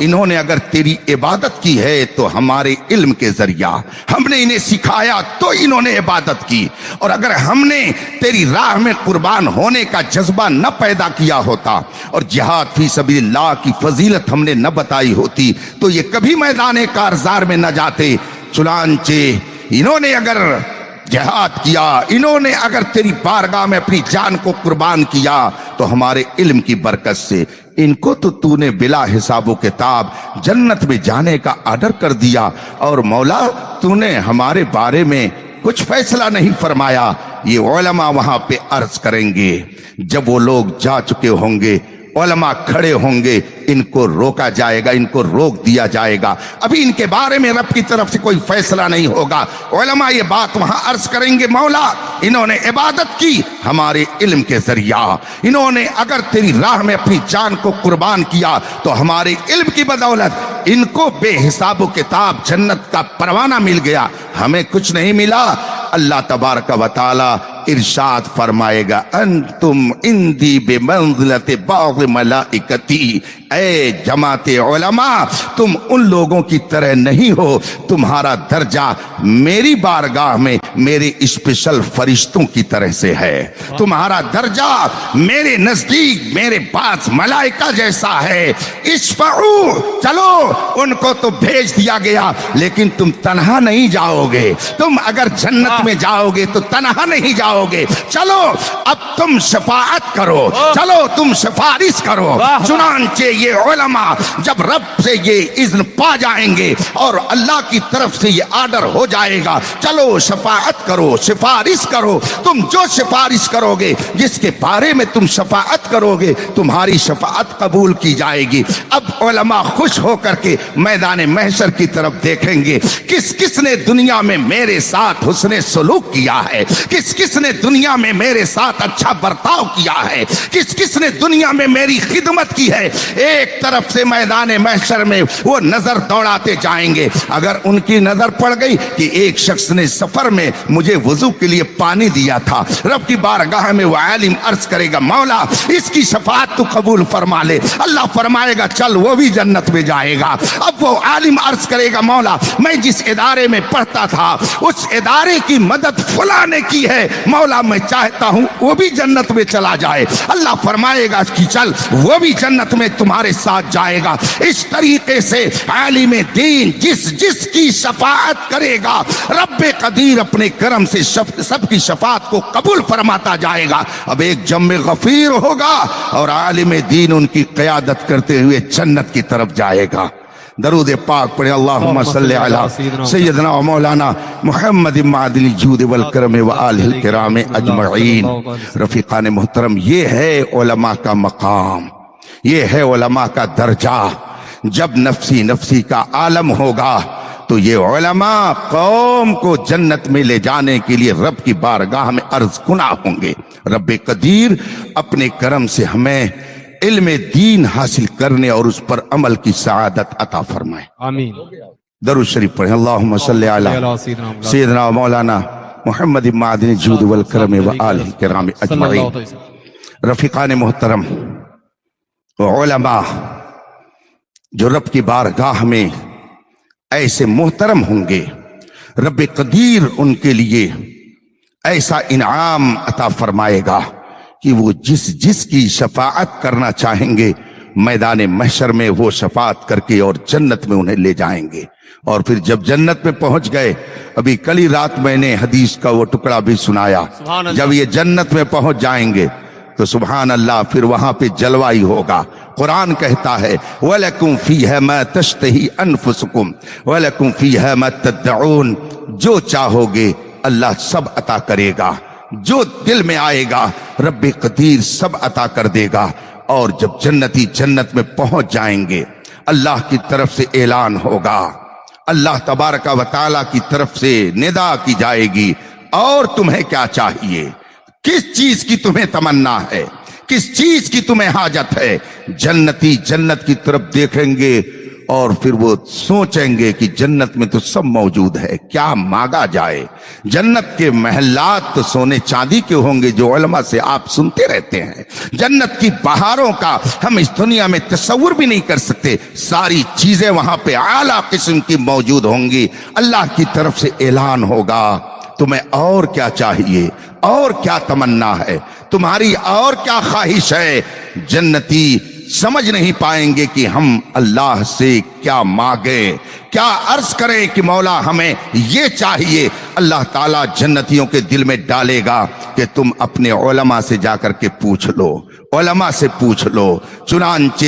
इन्होंने अगर तेरी इबादत की है तो हमारे इल्म के जरिया, हमने इन्हें सिखाया तो इन्होंने इबादत की, और अगर हमने तेरी राह में कुर्बान होने का जज्बा न पैदा किया होता और जिहाद फी सबीलिल्लाह की फजीलत हमने न बताई होती तो ये कभी मैदान कारजार में न जाते। चुनांचे इन्होंने अगर जिहाद किया, इन्होंने अगर तेरी बारगाह में अपनी जान को कुर्बान किया तो हमारे इल्म की बरकत से इनको तो तूने बिला हिसाबो किताब जन्नत में जाने का आर्डर कर दिया, और मौला तूने हमारे बारे में कुछ फैसला नहीं फरमाया। ये उलमा वहां पे अर्ज करेंगे, जब वो लोग जा चुके होंगे, उलमा खड़े होंगे, इनको रोका जाएगा, इनको रोक दिया जाएगा, अभी इनके बारे में रब की तरफ से कोई फैसला नहीं होगा। उलमा ये बात वहां अर्ज करेंगे, मौला इन्होंने इबादत की हमारे इल्म के जरिया, इन्होंने अगर तेरी राह में अपनी जान को कुर्बान किया तो हमारे इल्म की बदौलत इनको बेहिसाबो किताब जन्नत का परवाना मिल गया, हमें कुछ नहीं मिला। अल्लाह तबारक व तआला इरशाद फरमाएगा, अंतुम इंदी बिमंज़िलति बाग़ मलाइकती, ऐ जमाते उलमा तुम उन लोगों की तरह नहीं हो, तुम्हारा दर्जा मेरी बारगाह में मेरे स्पेशल फरिश्तों की तरह से है, तुम्हारा दर्जा मेरे नजदीक मेरे पास मलाइका जैसा है। इश्फऊ, चलो उनको तो भेज दिया गया, लेकिन तुम तन्हा नहीं जाओगे, तुम अगर जन्नत में जाओगे तो तन्हा नहीं जाओगे, चलो अब तुम शफाअत करो, चलो तुम सिफारिश करो। चुनांचे ये उलमा जब रब से ये इज़्न पा जाएंगे और अल्लाह की तरफ से ये आर्डर हो जाएगा, चलो शफाअत करो, सिफारिश करो, तुम जो सिफारिश करोगे, जिसके बारे में तुम शफाअत करोगे, तुम्हारी शफाअत कबूल की जाएगी। अब उलमा खुश होकर के मैदान महशर की तरफ देखेंगे, किस किस ने दुनिया में मेरे साथ हुस्ने सलूक किया है, किस किस ने दुनिया में मेरे साथ अच्छा बर्ताव किया है, किस किस ने दुनिया में मेरी खिदमत की है। एक तरफ से मैदान महशर में वो नजर दौड़ाते जाएंगे, अगर उनकी नजर पड़ गई कि एक शख्स ने सफर में मुझे वजू के लिए पानी दिया था, रब की बारगाह में वो आलिम अर्ज करेगा, मौला इसकी शफाअत तू कबूल फरमा ले, अल्लाह फरमाएगा चल वो भी जन्नत में जाएगा। अब वो आलिम अर्ज करेगा, मौला मैं जिस इदारे में पढ़ता था उस इदारे की मदद फला ने की है, मौला मैं चाहता हूं वो भी जन्नत में चला जाए, अल्लाह फरमाएगा कि चल वो भी जन्नत में तुम्हारे साथ जाएगा। इस तरीके से आलिम दीन जिस जिस की शफाअत करेगा, रब्बे कदीर अपने करम से सबकी शफाअत को कबूल फरमाता जाएगा। अब एक जम्मे गफीर होगा और आलिम दीन उनकी क़यादत करते हुए जन्नत की तरफ जाएगा। दरूद पाक पढ़े, अल्लाहुम्मा सल्लि अला सय्यदना व मौलाना मुहम्मद मादिल जूद वल करम व आलिल किराम अजमईन। रफीकान मुहतरम, ये है उलमा का मकाम, ये है उलमा का दर्जा। जब नफसी नफसी का आलम होगा तो ये उलमा कौम को जन्नत में ले जाने के लिए रब की बारगाह में अर्ज गुना होंगे। रब्बे कदीर अपने करम से हमें इल्म दीन हासिल करने और उस पर अमल की सआदत अता फरमाए, आमीन। दरूद शरीफ पढ़े, अल्लाहुम्मा सल्लि अला सय्यदना मौलाना मुहम्मद मादिन जूद वल करम व आलिल किराम अजमईन। रफीकान मुहतरम, उलमा जो रब की बारगाह में ऐसे मोहतरम होंगे, रब कदीर उनके लिए ऐसा इनाम अता फरमाएगा कि वो जिस जिस की शफाअत करना चाहेंगे मैदान महशर में वो शफाअत करके और जन्नत में उन्हें ले जाएंगे। और फिर जब जन्नत में पहुंच गए, अभी कल ही रात मैंने हदीस का वो टुकड़ा भी सुनाया, जब ये जन्नत में पहुंच जाएंगे تو سبحان اللہ پھر وہاں پہ جلوہ ہی ہوگا۔ قرآن کہتا ہے وَلَكُمْ فِيهَا مَا تَشْتَهِي أَنفُسُكُمْ وَلَكُمْ فِيهَا مَا تَدَّعُونَ، جو چاہو گے اللہ سب عطا کرے گا، جو دل میں آئے گا رب قدیر سب عطا کر دے گا۔ اور جب جنتی جنت میں پہنچ جائیں گے اللہ کی طرف سے اعلان ہوگا، اللہ تبارک و تعالیٰ کی طرف سے ندا کی جائے گی، اور تمہیں کیا چاہیے، کس چیز کی تمہیں تمنا ہے، کس چیز کی تمہیں حاجت ہے؟ جنتی جنت کی طرف دیکھیں گے اور پھر وہ سوچیں گے کہ جنت میں تو سب موجود ہے، کیا مانگا جائے؟ جنت کے محلات تو سونے چاندی کے ہوں گے جو علماء سے آپ سنتے رہتے ہیں، جنت کی بہاروں کا ہم اس دنیا میں تصور بھی نہیں کر سکتے، ساری چیزیں وہاں پہ اعلیٰ قسم کی موجود ہوں گی۔ اللہ کی طرف سے اعلان ہوگا تمہیں اور کیا چاہیے، اور کیا تمنا ہے، تمہاری اور کیا خواہش ہے؟ جنتی سمجھ نہیں پائیں گے کہ ہم اللہ سے کیا مانگے، کیا عرض کریں کہ مولا ہمیں یہ چاہیے۔ اللہ تعالیٰ جنتیوں کے دل میں ڈالے گا کہ تم اپنے علماء سے جا کر کے پوچھ لو، علماء سے پوچھ لو۔ چنانچہ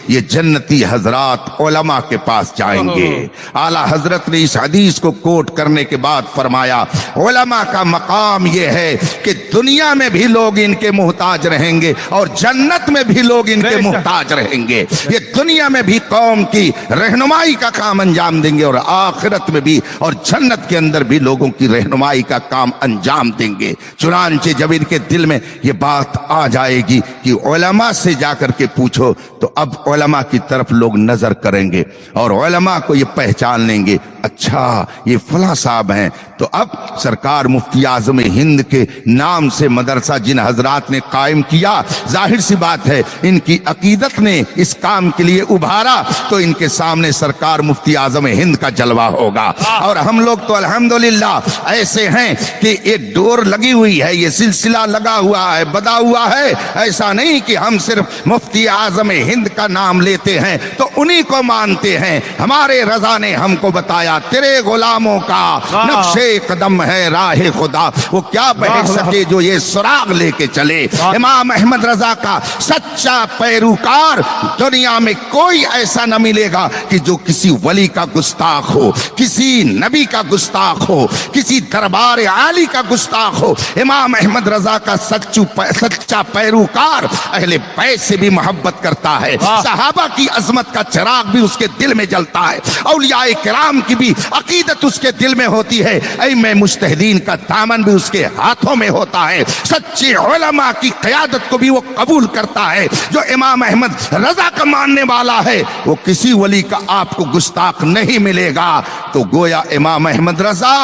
یہ جنتی حضرات علماء کے پاس جائیں گے۔ اعلیٰ حضرت نے اس حدیث کو کوٹ کرنے کے بعد فرمایا علماء کا مقام یہ ہے کہ دنیا میں بھی لوگ ان کے محتاج رہیں گے اور جنت میں بھی لوگ ان کے محتاج رہیں گے۔ یہ دنیا میں بھی قوم کی رہنمائی کا کام انجام دیں گے اور آخرت میں بھی اور جنت کے اندر بھی لوگوں کی رہنمائی کا کام انجام دیں گے۔ چنانچہ جب ان کے دل میں یہ بات آ جائے گی کہ علماء سے جا کر کے پوچھو، تو اب علماء کی طرف لوگ نظر کریں گے اور علماء کو یہ پہچان لیں گے، اچھا یہ فلاں صاحب ہیں۔ تو اب سرکار مفتی اعظم ہند کے نام سے مدرسہ جن حضرات نے قائم کیا، ظاہر سی بات ہے ان کی عقیدت نے اس کام کے لیے ابھارا، تو ان کے سامنے سرکار مفتی اعظم ہند کا جلوہ ہوگا۔ اور ہم لوگ تو الحمدللہ ایسے ہیں کہ ایک ڈور لگی ہوئی ہے، یہ سلسلہ لگا ہوا ہے، بدا ہوا ہے۔ ایسا نہیں کہ ہم صرف مفتی اعظم ہند کا نام لیتے ہیں تو انہی کو مانتے ہیں۔ ہمارے رضا نے ہم کو بتایا تیرے غلاموں کا نقش قدم ہے راہ خدا، وہ کیا بہہ سکے جو یہ سراغ لے کے چلے۔ امام احمد رضا کا سچا پیروکار دنیا میں کوئی ایسا نہ ملے گا کہ جو کسی ولی کا گستاخ ہو، کسی نبی کا گستاخ ہو، کسی دربار عالی کا گستاخ ہو۔ امام احمد رضا کا سچا پیروکار اہل بیت سے بھی محبت کرتا ہے، صحابہ کی عظمت کا چراغ بھی اس کے دل میں جلتا ہے، اولیاء کرام کی بھی عقیدت اس کے دل میں ہوتی ہے، ائمہ مجتہدین کا دامن بھی اس کے ہاتھوں میں ہوتا ہے، سچے علماء کی قیادت کو بھی وہ قبول کرتا ہے۔ جو امام احمد رضا کا ماننے والا ہے وہ کسی ولی کا آپ کو گستاخ نہیں ملے گا۔ تو گویا امام احمد رضا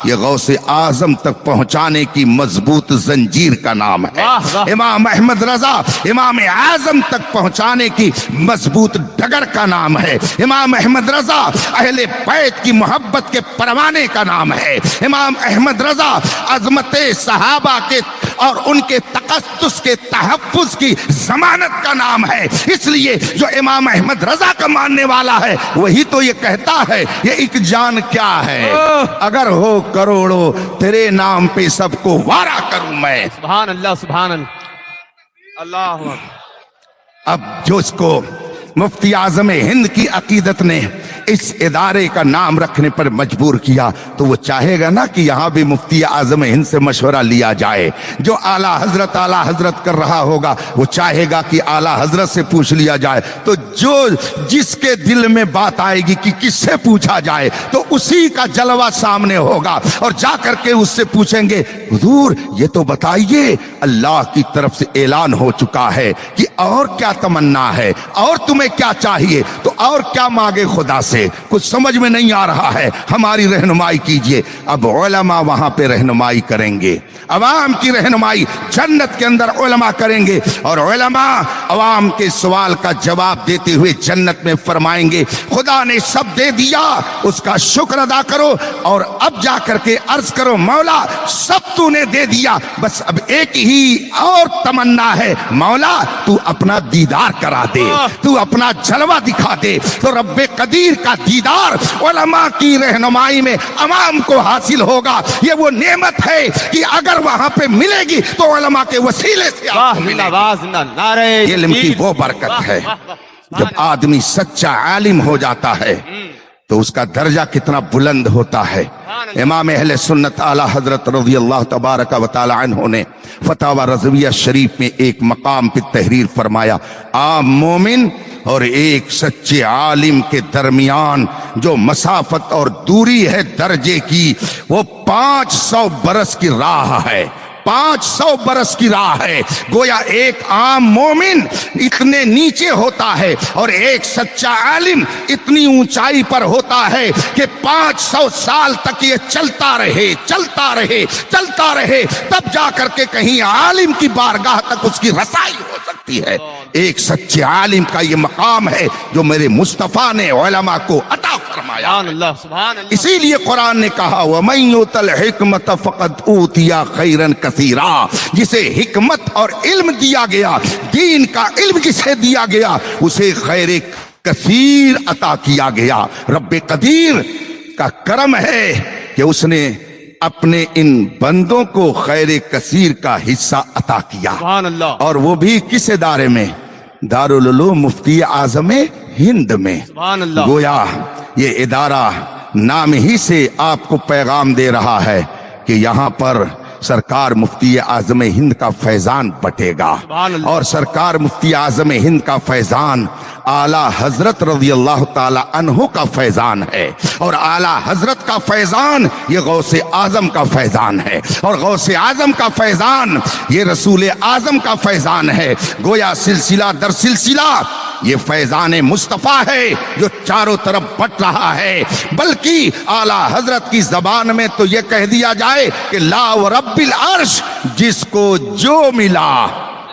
یہ غوث اعظم تک پہنچانے کی مضبوط زنجیر کا نام ہے، امام احمد رضا امام اعظم تک پہنچانے کی مضبوط ڈگر کا نام ہے، امام احمد رضا اہل بیت کی محبت کے پروانے کا نام ہے، امام احمد رضا عظمت صحابہ کے اور ان کے تقدس کے تحفظ کی ضمانت کا نام ہے۔ اس لیے جو امام احمد رضا کا ماننے والا ہے وہی تو یہ کہتا ہے یہ ایک جان کیا ہے، اگر ہو کروڑوں تیرے نام پہ سب کو وارا کروں میں۔ سبحان اللہ سبحان اللہ اللہ۔ اب جو اس کو مفتی اعظم ہند کی عقیدت نے اس ادارے کا نام رکھنے پر مجبور کیا تو وہ چاہے گا نا کہ یہاں بھی مفتی اعظم ہند سے مشورہ لیا جائے، جو اعلیٰ حضرت کر رہا ہوگا وہ چاہے گا کہ اعلیٰ حضرت سے پوچھ لیا جائے، تو جو جس کے دل میں بات آئے گی کہ کس سے پوچھا جائے تو اسی کا جلوہ سامنے ہوگا، اور جا کر کے اس سے پوچھیں گے حضور یہ تو بتائیے اللہ کی طرف سے اعلان ہو چکا ہے کہ اور کیا تمنا ہے، اور تمہیں کیا چاہیے، تو اور کیا مانگے خدا سے، کچھ سمجھ میں نہیں آ رہا ہے، ہماری رہنمائی کیجئے۔ اب علماء وہاں پہ رہنمائی کریں گے، عوام کی رہنمائی جنت کے اندر علماء کریں گے، اور علماء عوام کے سوال کا جواب دیتے ہوئے جنت میں فرمائیں گے خدا نے سب دے دیا، اس کا شکر ادا کرو، اور اب جا کر کے عرض کرو مولا سب تو نے دے دیا، بس اب ایک ہی اور تمنا ہے، مولا تو اپنا دیدار کرا دے، تو اپنا جلوہ دکھا دے۔ تو رب قدیر का दीदार उलमा की रहनुमाई में अवाम को हासिल होगा। ये वो नेमत है कि अगर वहां पे मिलेगी तो उलमा के वसीले से वाह आपको मिलेगी। जिंदाबाद जिंदा नारे इल्म की तकबीर। वो बरकत वाह, है। वाह, वाह, जब आदमी सच्चा आलिम हो जाता है तो उसका दर्जा कितना बुलंद होता है। इमाम अहले सुन्नत आला हजरत रज़ी अल्लाह तबारक व तआला अन्हु ने फतावा रज़विया शरीफ में एक मकाम पे तहरीर फरमाया, आम मोमिन और एक सच्चे आलिम के दरमियान जो मसाफत और दूरी है दर्जे की, वो 500 बरस की राह है। 500 बरस की राह है। गोया एक आम मोमिन इतने नीचे होता है और एक सच्चा आलिम इतनी ऊंचाई पर होता है कि 500 साल तक ये चलता रहे चलता रहे चलता रहे, तब जाकर के कहीं आलिम की बारगाह तक उसकी रसाई हो सकती है। एक सच्चे आलिम का ये मकाम है जो मेरे मुस्तफा ने उलमा को अता फरमाया। सुभान अल्लाह सुभान अल्लाह। इसीलिए कुरान ने कहा वमन युतल हिकमत फक़द ऊतिया खैरन कसीरा, जिसे हिकमत और इल्म दिया गया, दीन का इल्म जिसे दिया गया, उसे खैर कसीर अता किया गया। रब्बे कदीर का करम है कि उसने अपने इन बंदों को खैर कसीर का हिस्सा अता किया। सुभान अल्लाह और वो भी किस इदारे में? दारुल उलूम मुफ्ती आज़म हिंद में। सुभान अल्लाह। गोया ये इदारा नाम ही से आपको पैगाम दे रहा है कि यहाँ पर सरकार मुफ्ती आज़म हिंद का फैजान बटेगा। सुभान अल्लाह। और सरकार मुफ्ती आज़म हिंद का फैजान आला हजरत रज़ी अल्लाह ताला अन्हु का फैजान है। और आला हजरत का फैजान ये गौसे आजम का फैजान है। और गौसे आजम का फैजान ये रसूल आजम का फैजान है। गोया सिलसिला दर सिलसिला ये फैजान मुस्तफ़ा है जो चारों तरफ बट रहा है। बल्कि आला हजरत की जबान में तो ये कह दिया जाए कि ला व रब्बिल अर्श, जिसको जो मिला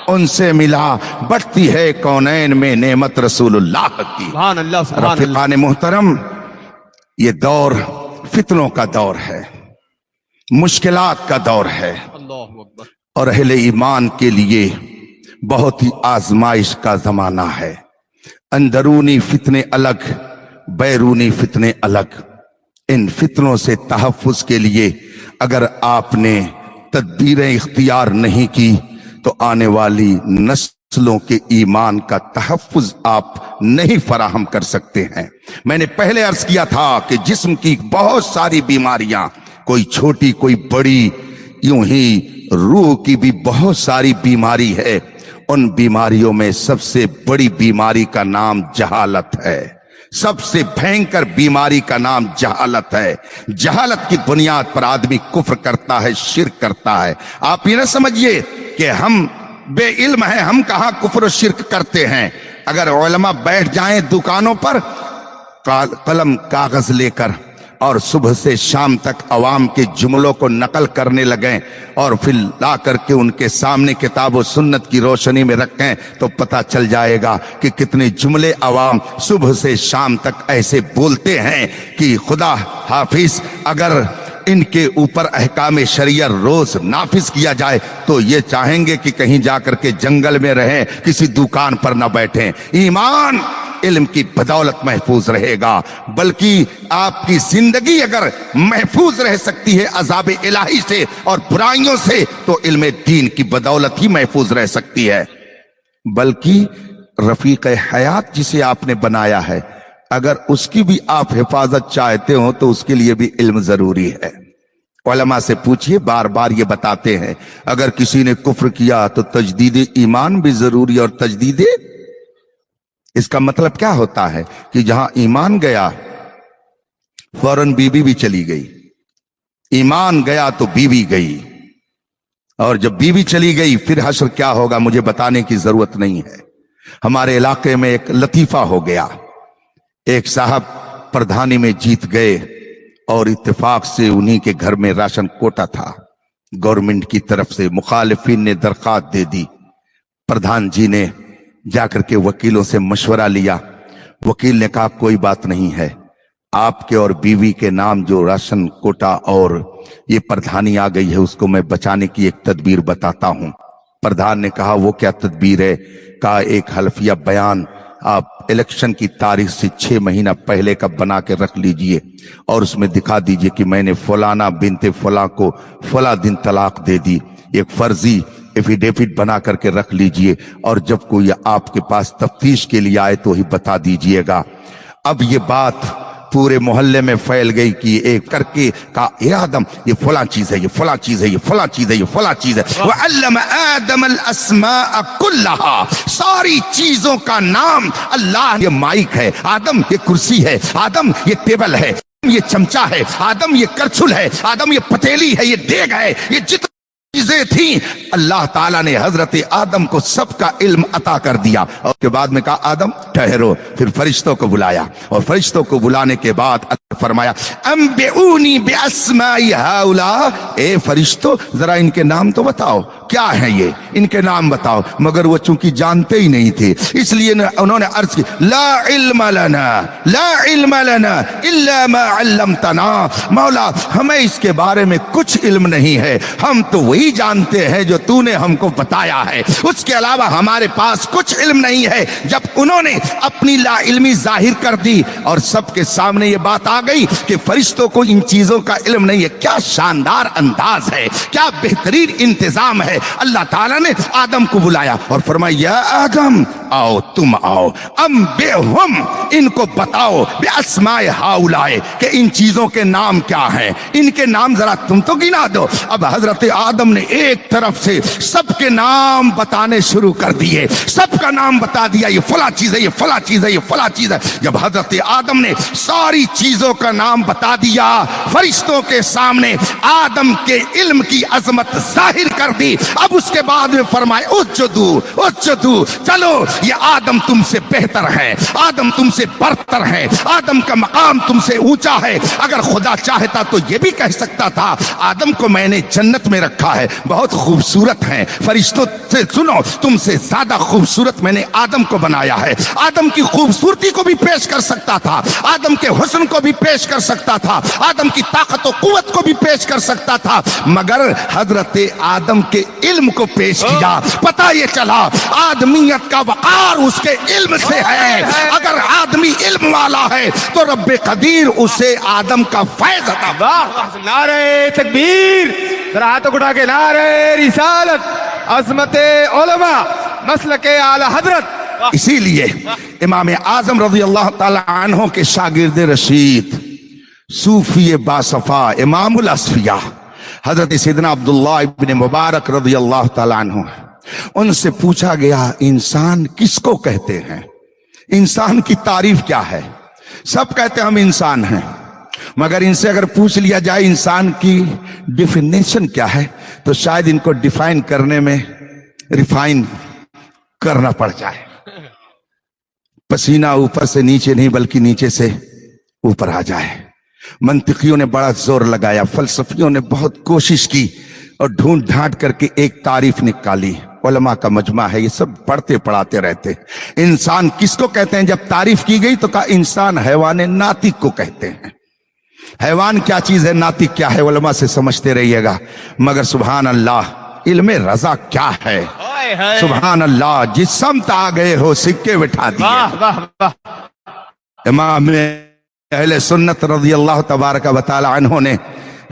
उनसे मिला, बढ़ती है कौनैन में नेमत रसूलुल्लाह की। सुभान अल्लाह सुभान अल्लाह। रफ़ीक़ान मुहतरम, ये दौर फितनों का दौर है, मुश्किलात का दौर है अल्लाहु अकबर। और अहले ईमान के लिए बहुत ही आजमाइश का जमाना है। अंदरूनी फितने अलग, बैरूनी फितने अलग। इन फितनों से तहफ़्फ़ुज़ के लिए अगर आपने तदबीरें इख्तियार नहीं की तो आने वाली नस्लों के ईमान का तहफ़्फ़ुज़ आप नहीं फराहम कर सकते हैं। मैंने पहले अर्ज किया था कि जिस्म की बहुत सारी बीमारियां, कोई छोटी कोई बड़ी, यूं ही रूह की भी बहुत सारी बीमारी है। उन बीमारियों में सबसे बड़ी बीमारी का नाम जहालत है। सबसे भयंकर बीमारी का नाम जहालत है। जहालत की बुनियाद पर आदमी कुफ्र करता है, शिर्क करता है। आप ये ना समझिए कि हम बेइल्म हैं, हम कहाँ कुफ्र और शिर्क करते हैं। अगर उलमा बैठ जाएं दुकानों पर कलम कागज लेकर और सुबह से शाम तक अवाम के जुमलों को नकल करने लगें और फिर ला करके उनके सामने किताब व सुन्नत की रोशनी में रखें, तो पता चल जाएगा कि कितने जुमले अवाम सुबह से शाम तक ऐसे बोलते हैं कि खुदा हाफिज अगर इनके ऊपर अहकाम शरिया रोज नाफिज किया जाए तो ये चाहेंगे कि कहीं जाकर के जंगल में रहें, किसी दुकान पर न बैठें। ईमान इल्म की बदौलत महफूज रहेगा। बल्कि आपकी जिंदगी अगर महफूज रह सकती है अज़ाब इलाही से और बुराइयों से, तो इल्म दीन की बदौलत ही महफूज रह सकती है। बल्कि रफीक हयात जिसे आपने बनाया है, अगर उसकी भी आप हिफाजत चाहते हो तो उसके लिए भी इल्म जरूरी है। उलमा से पूछिए, बार बार ये बताते हैं, अगर किसी ने कुफ्र किया तो तजदीद ईमान भी जरूरी। और तजदीद इसका मतलब क्या होता है कि जहां ईमान गया फौरन बीवी भी चली गई, ईमान गया तो बीवी गई, और जब बीवी चली गई फिर हश्र क्या होगा मुझे बताने की जरूरत नहीं है। हमारे इलाके में एक लतीफा हो गया। एक साहब प्रधानी में जीत गए और इत्तेफाक से उन्हीं के घर में राशन कोटा था। गवर्नमेंट की तरफ से मुखालिफिन ने दरखास्त दे दी। प्रधान जी ने जाकर के वकीलों से मशवरा लिया। वकील ने कहा कोई बात नहीं है, आपके और बीवी के नाम जो राशन कोटा और ये प्रधानी आ गई है उसको मैं बचाने की एक तदबीर बताता हूं। प्रधान ने कहा वो क्या तदबीर है? कहा एक हल्फिया बयान आप इलेक्शन की तारीख से 6 महीना पहले का बना के रख लीजिए और उसमें दिखा दीजिए कि मैंने फलाना बिनते फला को फला दिन तलाक दे दी। एक फर्जी एफिडेविट बना करके रख लीजिए और जब कोई आपके पास तफ्तीश के लिए आए तो ही बता दीजिएगा। अब ये बात पूरे मोहल्ले में फैल गई कि एक करके का ए आदम ये फला चीज है, ये फला चीज है, ये फला चीज है, ये फला चीज है। वअल्लम आदम अल अस्माअ कुल्लहा, सारी चीजों का नाम अल्लाह। ये माइक है, आदम ये कुर्सी है, आदम ये टेबल है, ये चमचा है, आदम ये करछुल है, आदम ये पतेली है, ये देग है, ये जितनी चीजें थी अल्लाह ताला ने हजरत आदम को सबका इल्म अता कर दिया। और के बाद में कहा आदम ठहरो। फिर फरिश्तों को बुलाया और फरिश्तों को बुलाने के बाद फरमाया अंबिऊनी बिअस्माई हाउला, ए फरिश्तों जरा इनके नाम तो बताओ, क्या है ये, इनके नाम बताओ। मगर वो चूंकि जानते ही नहीं थे इसलिए उन्होंने अर्ज की ला इल्म लना इल्ला मा अल्लमतना, मौला हमें इसके बारे में कुछ इल्म नहीं है, हम तो वही जानते हैं जो तूने हमको बताया है, उसके अलावा हमारे पास कुछ इल्म नहीं है। जब उन्होंने अपनी ला इल्मी जाहिर कर दी और सबके सामने ये बात आ गई कि फरिश्तों को इन चीजों का इल्म नहीं है, क्या शानदार अंदाज है, क्या बेहतरीन इंतजाम है। अल्लाह ताला ने आदम को बुलाया और फरमाया या आदम आओ, तुम आओ, अंबिहुम, इनको बताओ बिअस्माए हाउलाए, कि इन चीजों के नाम क्या हैं, इनके नाम जरा तुम तो गिना दो। अब हजरत आदम ने एक तरफ से सबके नाम बताने शुरू कर दिए, सबका नाम बता दिया, ये फला चीज है, ये फला चीज है, ये फला चीज है। जब हजरत आदम ने सारी चीजों का नाम बता दिया फरिश्तों के सामने, आदम के इल्म की अजमत जाहिर कर दी। अब उसके बाद में फरमाए उस्जुदू, चलो ये आदम तुमसे बेहतर है, आदम तुमसे बरतर है, आदम का मकाम तुमसे ऊंचा है। अगर खुदा चाहता तो ये भी कह सकता था आदम को मैंने जन्नत में रखा है, बहुत खूबसूरत है, फरिश्तों से सुनो तुमसे ज्यादा खूबसूरत मैंने आदम को बनाया है। आदम की खूबसूरती को भी पेश कर सकता था, आदम के हुस्न को भी पेश कर सकता था, आदम की ताकत और कुव्वत को भी पेश कर सकता था, मगर हजरत आदम के इल्म को पेश किया। पता ये चला आदमियत का वकार उसके इल्म से है। अगर आदमी इल्म वाला है तो रब्बे कदीर उसे आदम का फैज अता। वाह, नारे तकबीर, जरा हाथों को उठा के नारे रिसालत, अज़मते उलमा, मसलके आला हजरत। इसीलिए इमाम आजम रज़ी अल्लाह ताला अन्हो के शागिर्द रशीद सूफी बासफा इमामुल असफिया हजरत सैयदना अब्दुल्लाह इब्न मुबारक रज़ी अल्लाह ताला अन्हु, उनसे पूछा गया इंसान किसको कहते हैं, इंसान की तारीफ क्या है। सब कहते हम इंसान हैं, मगर इनसे अगर पूछ लिया जाए इंसान की डिफिनेशन क्या है तो शायद इनको डिफाइन करने में रिफाइन करना पड़ जाए। पसीना ऊपर से नीचे नहीं बल्कि नीचे से ऊपर आ जाए। मंतिकियों ने बड़ा जोर लगाया, फलसफियों ने बहुत कोशिश की और ढूंढ ढांट करके एक तारीफ निकाली। उलमा का मजमा है, ये सब पढ़ते पढ़ाते रहते। इंसान किसको कहते हैं, जब तारीफ की गई तो कहा इंसान हैवान नातिक को कहते हैं। हैवान क्या चीज है, नातिक क्या है, उलमा से समझते रहिएगा। मगर सुभान अल्लाह, इल्मे रजा क्या है, सुभान अल्लाह, जिस समत आ गए हो सिक्के बिठा दिए। इमाम अहले सुन्नत रज़ी अल्लाह तबारक व तआला अन्हु ने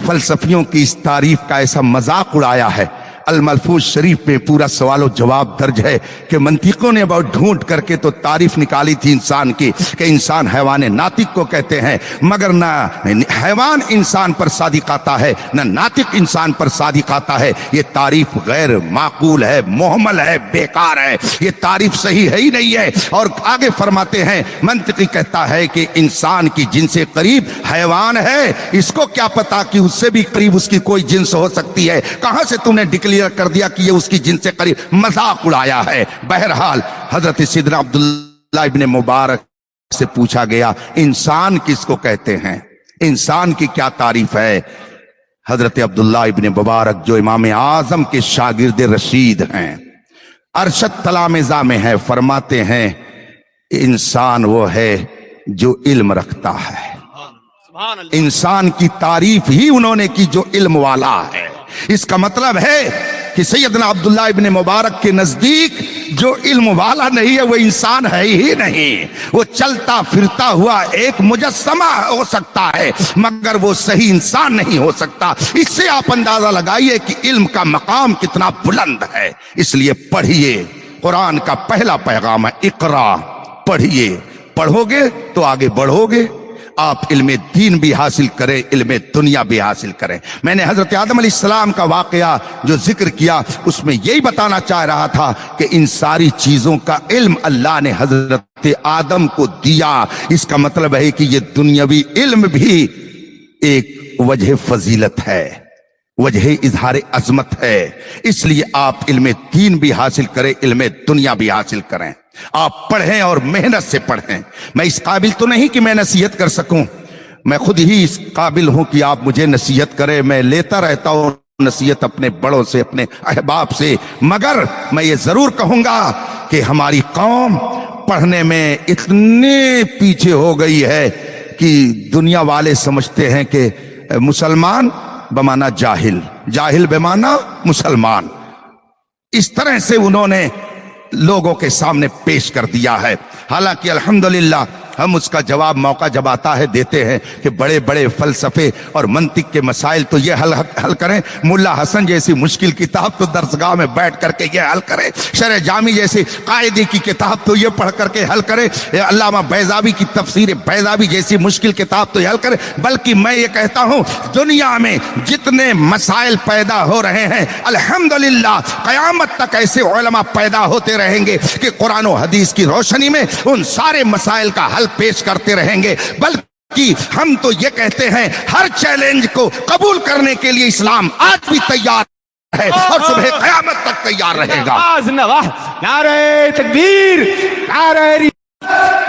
फलसफियों की इस तारीफ का ऐसा मजाक उड़ाया है। अल मलफूज शरीफ में पूरा सवाल जवाब दर्ज है कि मंतिकों ने बहुत ढूंढ करके तो तारीफ निकाली थी इंसान की कि इंसान हैवान नातिक को कहते हैं, मगर ना हैवान इंसान पर सादिक आता है ना नातिक इंसान पर सादिक आता है। ये तारीफ गैर माकूल है, मोहमल है, बेकार है, ये तारीफ सही है ही नहीं है। और आगे फरमाते हैं मंतिकी कहता है कि इंसान की जिनसे करीब हैवान है, इसको क्या पता कि उससे भी करीब उसकी कोई जिन्स हो सकती है। कहां से तूने डिक्लेयर कर दिया कि ये उसकी जिन्स से करीब, मजाक उड़ाया है। बहरहाल हजरत सैयदना अब्दुल्लाह इब्न मुबारक से पूछा गया इंसान किसको कहते हैं, इंसान की क्या तारीफ है। हजरत अब्दुल्लाह इब्न मुबारक जो इमाम आजम के शागिर्द रशीद हैं, अरशद तलामिज़ा में है, फरमाते हैं इंसान वो है जो इल्म रखता है। इंसान की तारीफ ही उन्होंने की जो इल्म वाला है। इसका मतलब है कि सैयदना अब्दुल्ला इब्न मुबारक के नजदीक जो इल्म वाला नहीं है वो इंसान है ही नहीं। वो चलता फिरता हुआ एक मुजस्समा हो सकता है मगर वो सही इंसान नहीं हो सकता। इससे आप अंदाजा लगाइए कि इल्म का मकाम कितना बुलंद है। इसलिए पढ़िए, कुरान का पहला पैगाम है इकरा, पढ़िए, पढ़ोगे तो आगे बढ़ोगे। आप इल्म दीन भी हासिल करें, इल्म दुनिया भी हासिल करें। मैंने हजरत आदम अलैहिस्सलाम का वाकया जो जिक्र किया उसमें यही बताना चाह रहा था कि इन सारी चीजों का इल्म अल्लाह ने हजरत आदम को दिया। इसका मतलब है कि ये दुनियावी इल्म भी एक वजह फजीलत है, वजह इजहार अजमत है। इसलिए आप इल्म दीन भी हासिल करें, इल्म दुनिया भी हासिल करें। आप पढ़ें और मेहनत से पढ़ें। मैं इस काबिल तो नहीं कि मैं नसीहत कर सकूं, मैं खुद ही इस काबिल हूं कि आप मुझे नसीहत करें। मैं लेता रहता हूं नसीहत अपने बड़ों से, अपने अहबाब से, मगर मैं ये जरूर कहूंगा कि हमारी कौम पढ़ने में इतने पीछे हो गई है कि दुनिया वाले समझते हैं कि मुसलमान बमाना जाहिल, जाहिल बेमाना मुसलमान। इस तरह से उन्होंने लोगों के सामने पेश कर दिया है। हालांकि अल्हम्दुलिल्लाह हम उसका जवाब मौका जब आता है देते हैं कि बड़े बड़े फलसफे और मंतिक के मसाइल तो ये हल करें, मुल्ला हसन जैसी मुश्किल किताब तो दरसगाह में बैठ करके ये हल करें, शरह जामी जैसी कायदे की किताब तो ये पढ़ करके हल करें, अल्लामा बैज़ावी की तफसीर बैज़ावी जैसी मुश्किल किताब तो ये हल करें। बल्कि मैं ये कहता हूँ दुनिया में जितने मसाइल पैदा हो रहे हैं अल्हम्दुलिल्लाह क़यामत तक ऐसे उलमा पैदा होते रहेंगे कि कुरान और हदीस की रोशनी में उन सारे मसाइल का हल पेश करते रहेंगे। बल्कि हम तो ये कहते हैं हर चैलेंज को कबूल करने के लिए इस्लाम आज भी तैयार है और सुबह क़यामत तक तैयार रहेगा। नारे तकबीर, नारे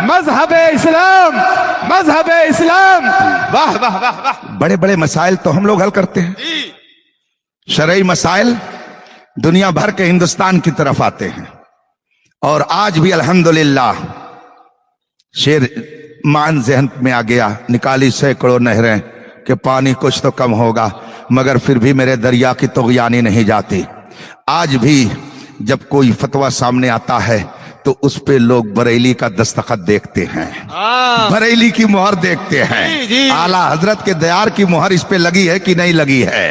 मजहब इस्लाम, मजहब इस्लाम। वाह वाह वाह वाह। बड़े बड़े मसाइल तो हम लोग हल करते हैं, शरई मसाइल दुनिया भर के हिंदुस्तान की तरफ आते हैं। और आज भी अल्हम्दुलिल्लाह शेर मान जहन में आ गया, निकाली सैकड़ों नहरें कि पानी कुछ तो कम होगा मगर फिर भी मेरे दरिया की तुग़यानी नहीं जाती। आज भी जब कोई फतवा सामने आता है तो उस पे लोग बरेली का दस्तखत देखते हैं, बरेली की मोहर देखते हैं। आला हजरत के दयार की मोहर इस पे लगी है कि नहीं लगी है,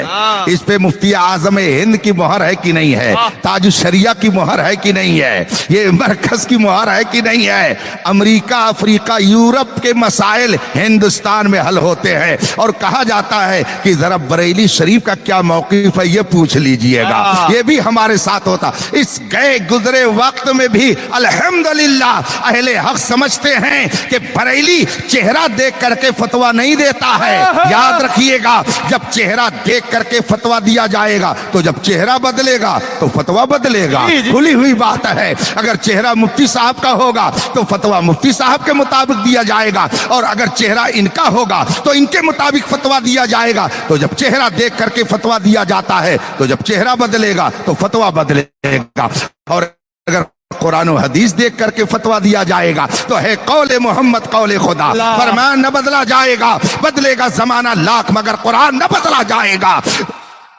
इस पे मुफ्ती आजम हिंद की मोहर है कि नहीं है, ताज शरिया की मोहर है कि नहीं है, ये मरकज की मोहर है कि नहीं है। अमेरिका, अफ्रीका, यूरोप के मसाइल हिंदुस्तान में हल होते हैं और कहा जाता है कि जरा बरेली शरीफ का क्या मौक़िफ़ है ये पूछ लीजिएगा। ये भी हमारे साथ होता। इस गए गुजरे वक्त में भी अल्हम्दुलिल्लाह अहले हक समझते हैं कि बरेली चेहरा देख करके फतवा नहीं देता है। याद रखिएगा, जब चेहरा देख करके फतवा दिया जाएगा तो जब चेहरा बदलेगा तो फतवा बदलेगा। खुली हुई बात है। अगर चेहरा मुफ्ती साहब का होगा तो फतवा मुफ्ती साहब के मुताबिक दिया जाएगा और अगर चेहरा इनका होगा तो इनके मुताबिक फतवा दिया जाएगा। तो जब चेहरा देख करके फतवा दिया जाता है तो जब चेहरा बदलेगा तो फतवा बदलेगा। और अगर कुरान और हदीस देख करके फतवा दिया जाएगा तो है कौले मोहम्मद कौले खुदा। फरमान न बदला जाएगा, बदलेगा जमाना लाख मगर कुरान न बदला जाएगा।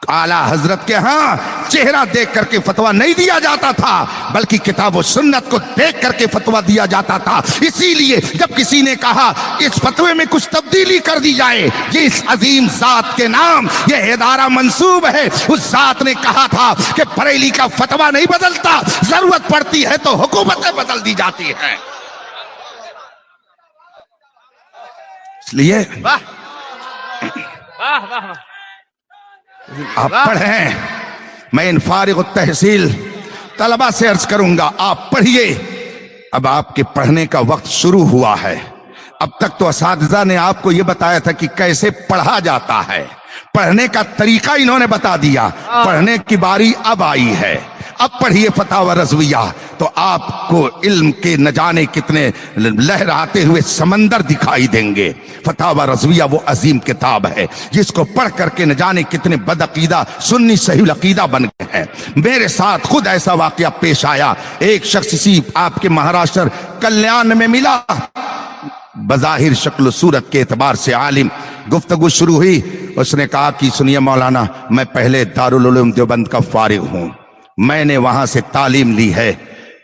आला हजरत के यहाँ चेहरा देख करके फतवा नहीं दिया जाता था बल्कि किताब और सुन्नत को देख करके फतवा दिया जाता था। इसीलिए जब किसी ने कहा इस फतवे में कुछ तब्दीली कर दी जाए, जिस अजीम जात के नाम ये इदारा मंसूब है उस जात ने कहा था कि बरेली का फतवा नहीं बदलता, जरूरत पड़ती है तो हुकूमतें बदल दी जाती है। इसलिए आप पढ़ें। मैं इन फारिग तहसील तलबा से अर्ज करूंगा, आप पढ़िए। अब आपके पढ़ने का वक्त शुरू हुआ है। अब तक तो असातिज़ा ने आपको यह बताया था कि कैसे पढ़ा जाता है, पढ़ने का तरीका इन्होंने बता दिया। पढ़ने की बारी अब आई है। अब पढ़िए फतावा रज़विया तो आपको इल्म के न जाने कितने लहराते हुए समंदर दिखाई देंगे। फतावा रज़विया वो अजीम किताब है जिसको पढ़ करके न जाने कितने बदअकीदा सुन्नी सही अकीदा बन गए हैं। मेरे साथ खुद ऐसा वाकया पेश आया। एक शख्स इसी आपके महाराष्ट्र कल्याण में मिला, बज़ाहिर शक्ल सूरत के एतबार से आलिम, गुफ्तगू शुरू हुई, اس نے کہا کہ سنیے مولانا، میں پہلے دارال علوم دیوبند کا فارغ ہوں، میں نے وہاں سے تعلیم لی ہے۔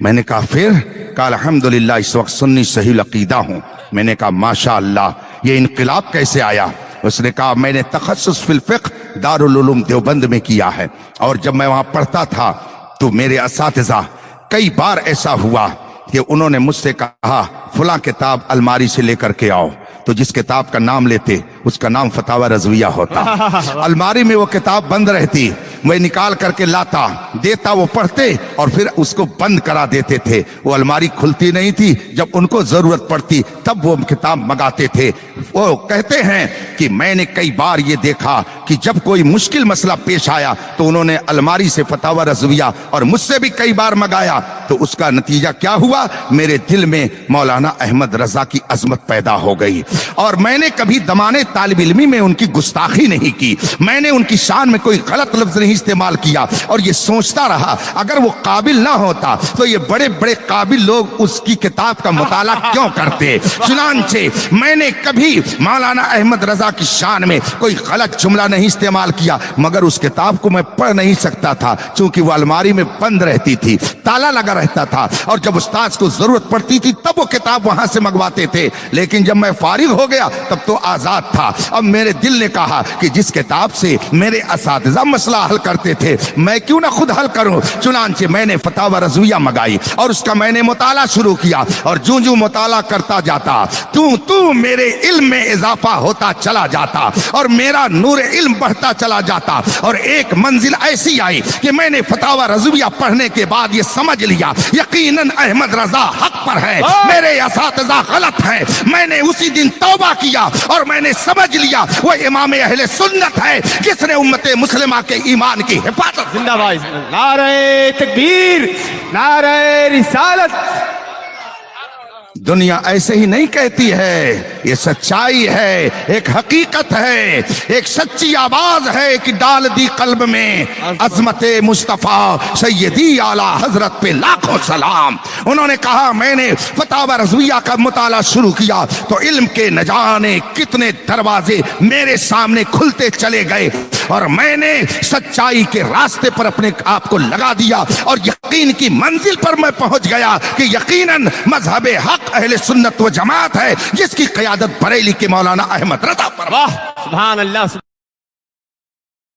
میں نے کہا پھر؟ کہا الحمدللہ اس وقت سنی صحیح العقیدہ ہوں۔ میں نے کہا ماشاءاللہ، یہ انقلاب کیسے آیا؟ اس نے کہا میں نے تخصص فی الفقہ دارالعلوم دیوبند میں کیا ہے، اور جب میں وہاں پڑھتا تھا تو میرے اساتذہ کئی بار ایسا ہوا کہ انہوں نے مجھ سے کہا فلاں کتاب الماری سے لے کر کے آؤ، تو جس کتاب کا نام لیتے اس کا نام فتاوی رضویہ ہوتا۔ الماری میں وہ کتاب بند رہتی، وہ نکال کر کے لاتا دیتا، وہ پڑھتے اور پھر اس کو بند کرا دیتے تھے۔ وہ الماری کھلتی نہیں تھی، جب ان کو ضرورت پڑتی تب وہ کتاب منگاتے تھے۔ وہ کہتے ہیں کہ میں نے کئی بار یہ دیکھا کہ جب کوئی مشکل مسئلہ پیش آیا تو انہوں نے الماری سے فتاوی رضویہ اور مجھ سے بھی کئی بار منگایا، تو اس کا نتیجہ کیا ہوا؟ میرے دل میں مولانا احمد رضا کی عظمت پیدا ہو گئی، اور میں نے کبھی دمانے طالب علمی میں ان کی گستاخی نہیں کی، میں نے ان کی شان میں کوئی غلط لفظ نہیں استعمال کیا، اور یہ سوچتا رہا اگر وہ قابل نہ ہوتا تو یہ بڑے بڑے قابل لوگ اس کی کتاب کا مطالعہ کیوں کرتے؟ چنانچہ میں نے کبھی مولانا احمد رضا کی شان میں کوئی غلط جملہ نہیں استعمال کیا، مگر اس کتاب کو میں پڑھ نہیں سکتا تھا چونکہ وہ الماری میں بند رہتی تھی، تالا لگا رہتا تھا، اور جب استاد کو ضرورت پڑتی تھی تب وہ کتاب وہاں سے منگواتے تھے۔ لیکن جب میں فارغ ہو گیا تب تو آزاد تھا۔ اب میرے دل نے کہا کہ جس کتاب سے میرے اساتذہ مسئلہ حل کرتے تھے میں کیوں نہ خود حل کروں؟ چنانچہ میں نے فتاوی رضویہ منگائی اور اس کا میں نے مطالعہ شروع کیا، اور جوں جوں مطالعہ کرتا جاتا تو میرے علم میں اضافہ ہوتا چلا جاتا، اور میرا نور علم بڑھتا چلا جاتا، اور ایک منزل ایسی آئی کہ میں نے فتاوی رضویہ پڑھنے کے بعد یہ سمجھ لیا یقیناً احمد رضا حق پر ہے، میرے اساتذہ غلط ہیں۔ میں نے اسی دن توبہ کیا اور میں نے سمجھ لیا وہ امام اہل سنت ہے جس نے امت مسلمہ کے ایمان کی حفاظت۔ زندہ بھائی، نعرہ تکبیر، نعرہ رسالت۔ دنیا ایسے ہی نہیں کہتی ہے، یہ سچائی ہے، ایک حقیقت ہے، ایک سچی آواز ہے کہ ڈال دی قلب میں عظمت مصطفیٰ سیدی اعلیٰ حضرت پہ لاکھوں سلام۔ انہوں نے کہا میں نے فتاوی رضویہ کا مطالعہ شروع کیا تو علم کے نہ جانے کتنے دروازے میرے سامنے کھلتے چلے گئے، اور میں نے سچائی کے راستے پر اپنے آپ کو لگا دیا، اور یقین کی منزل پر میں پہنچ گیا کہ یقیناً مذہب حق اہل سنت و جماعت ہے جس کی قیادت بریلی کے مولانا احمد رضا پر۔ واہ سبحان اللہ۔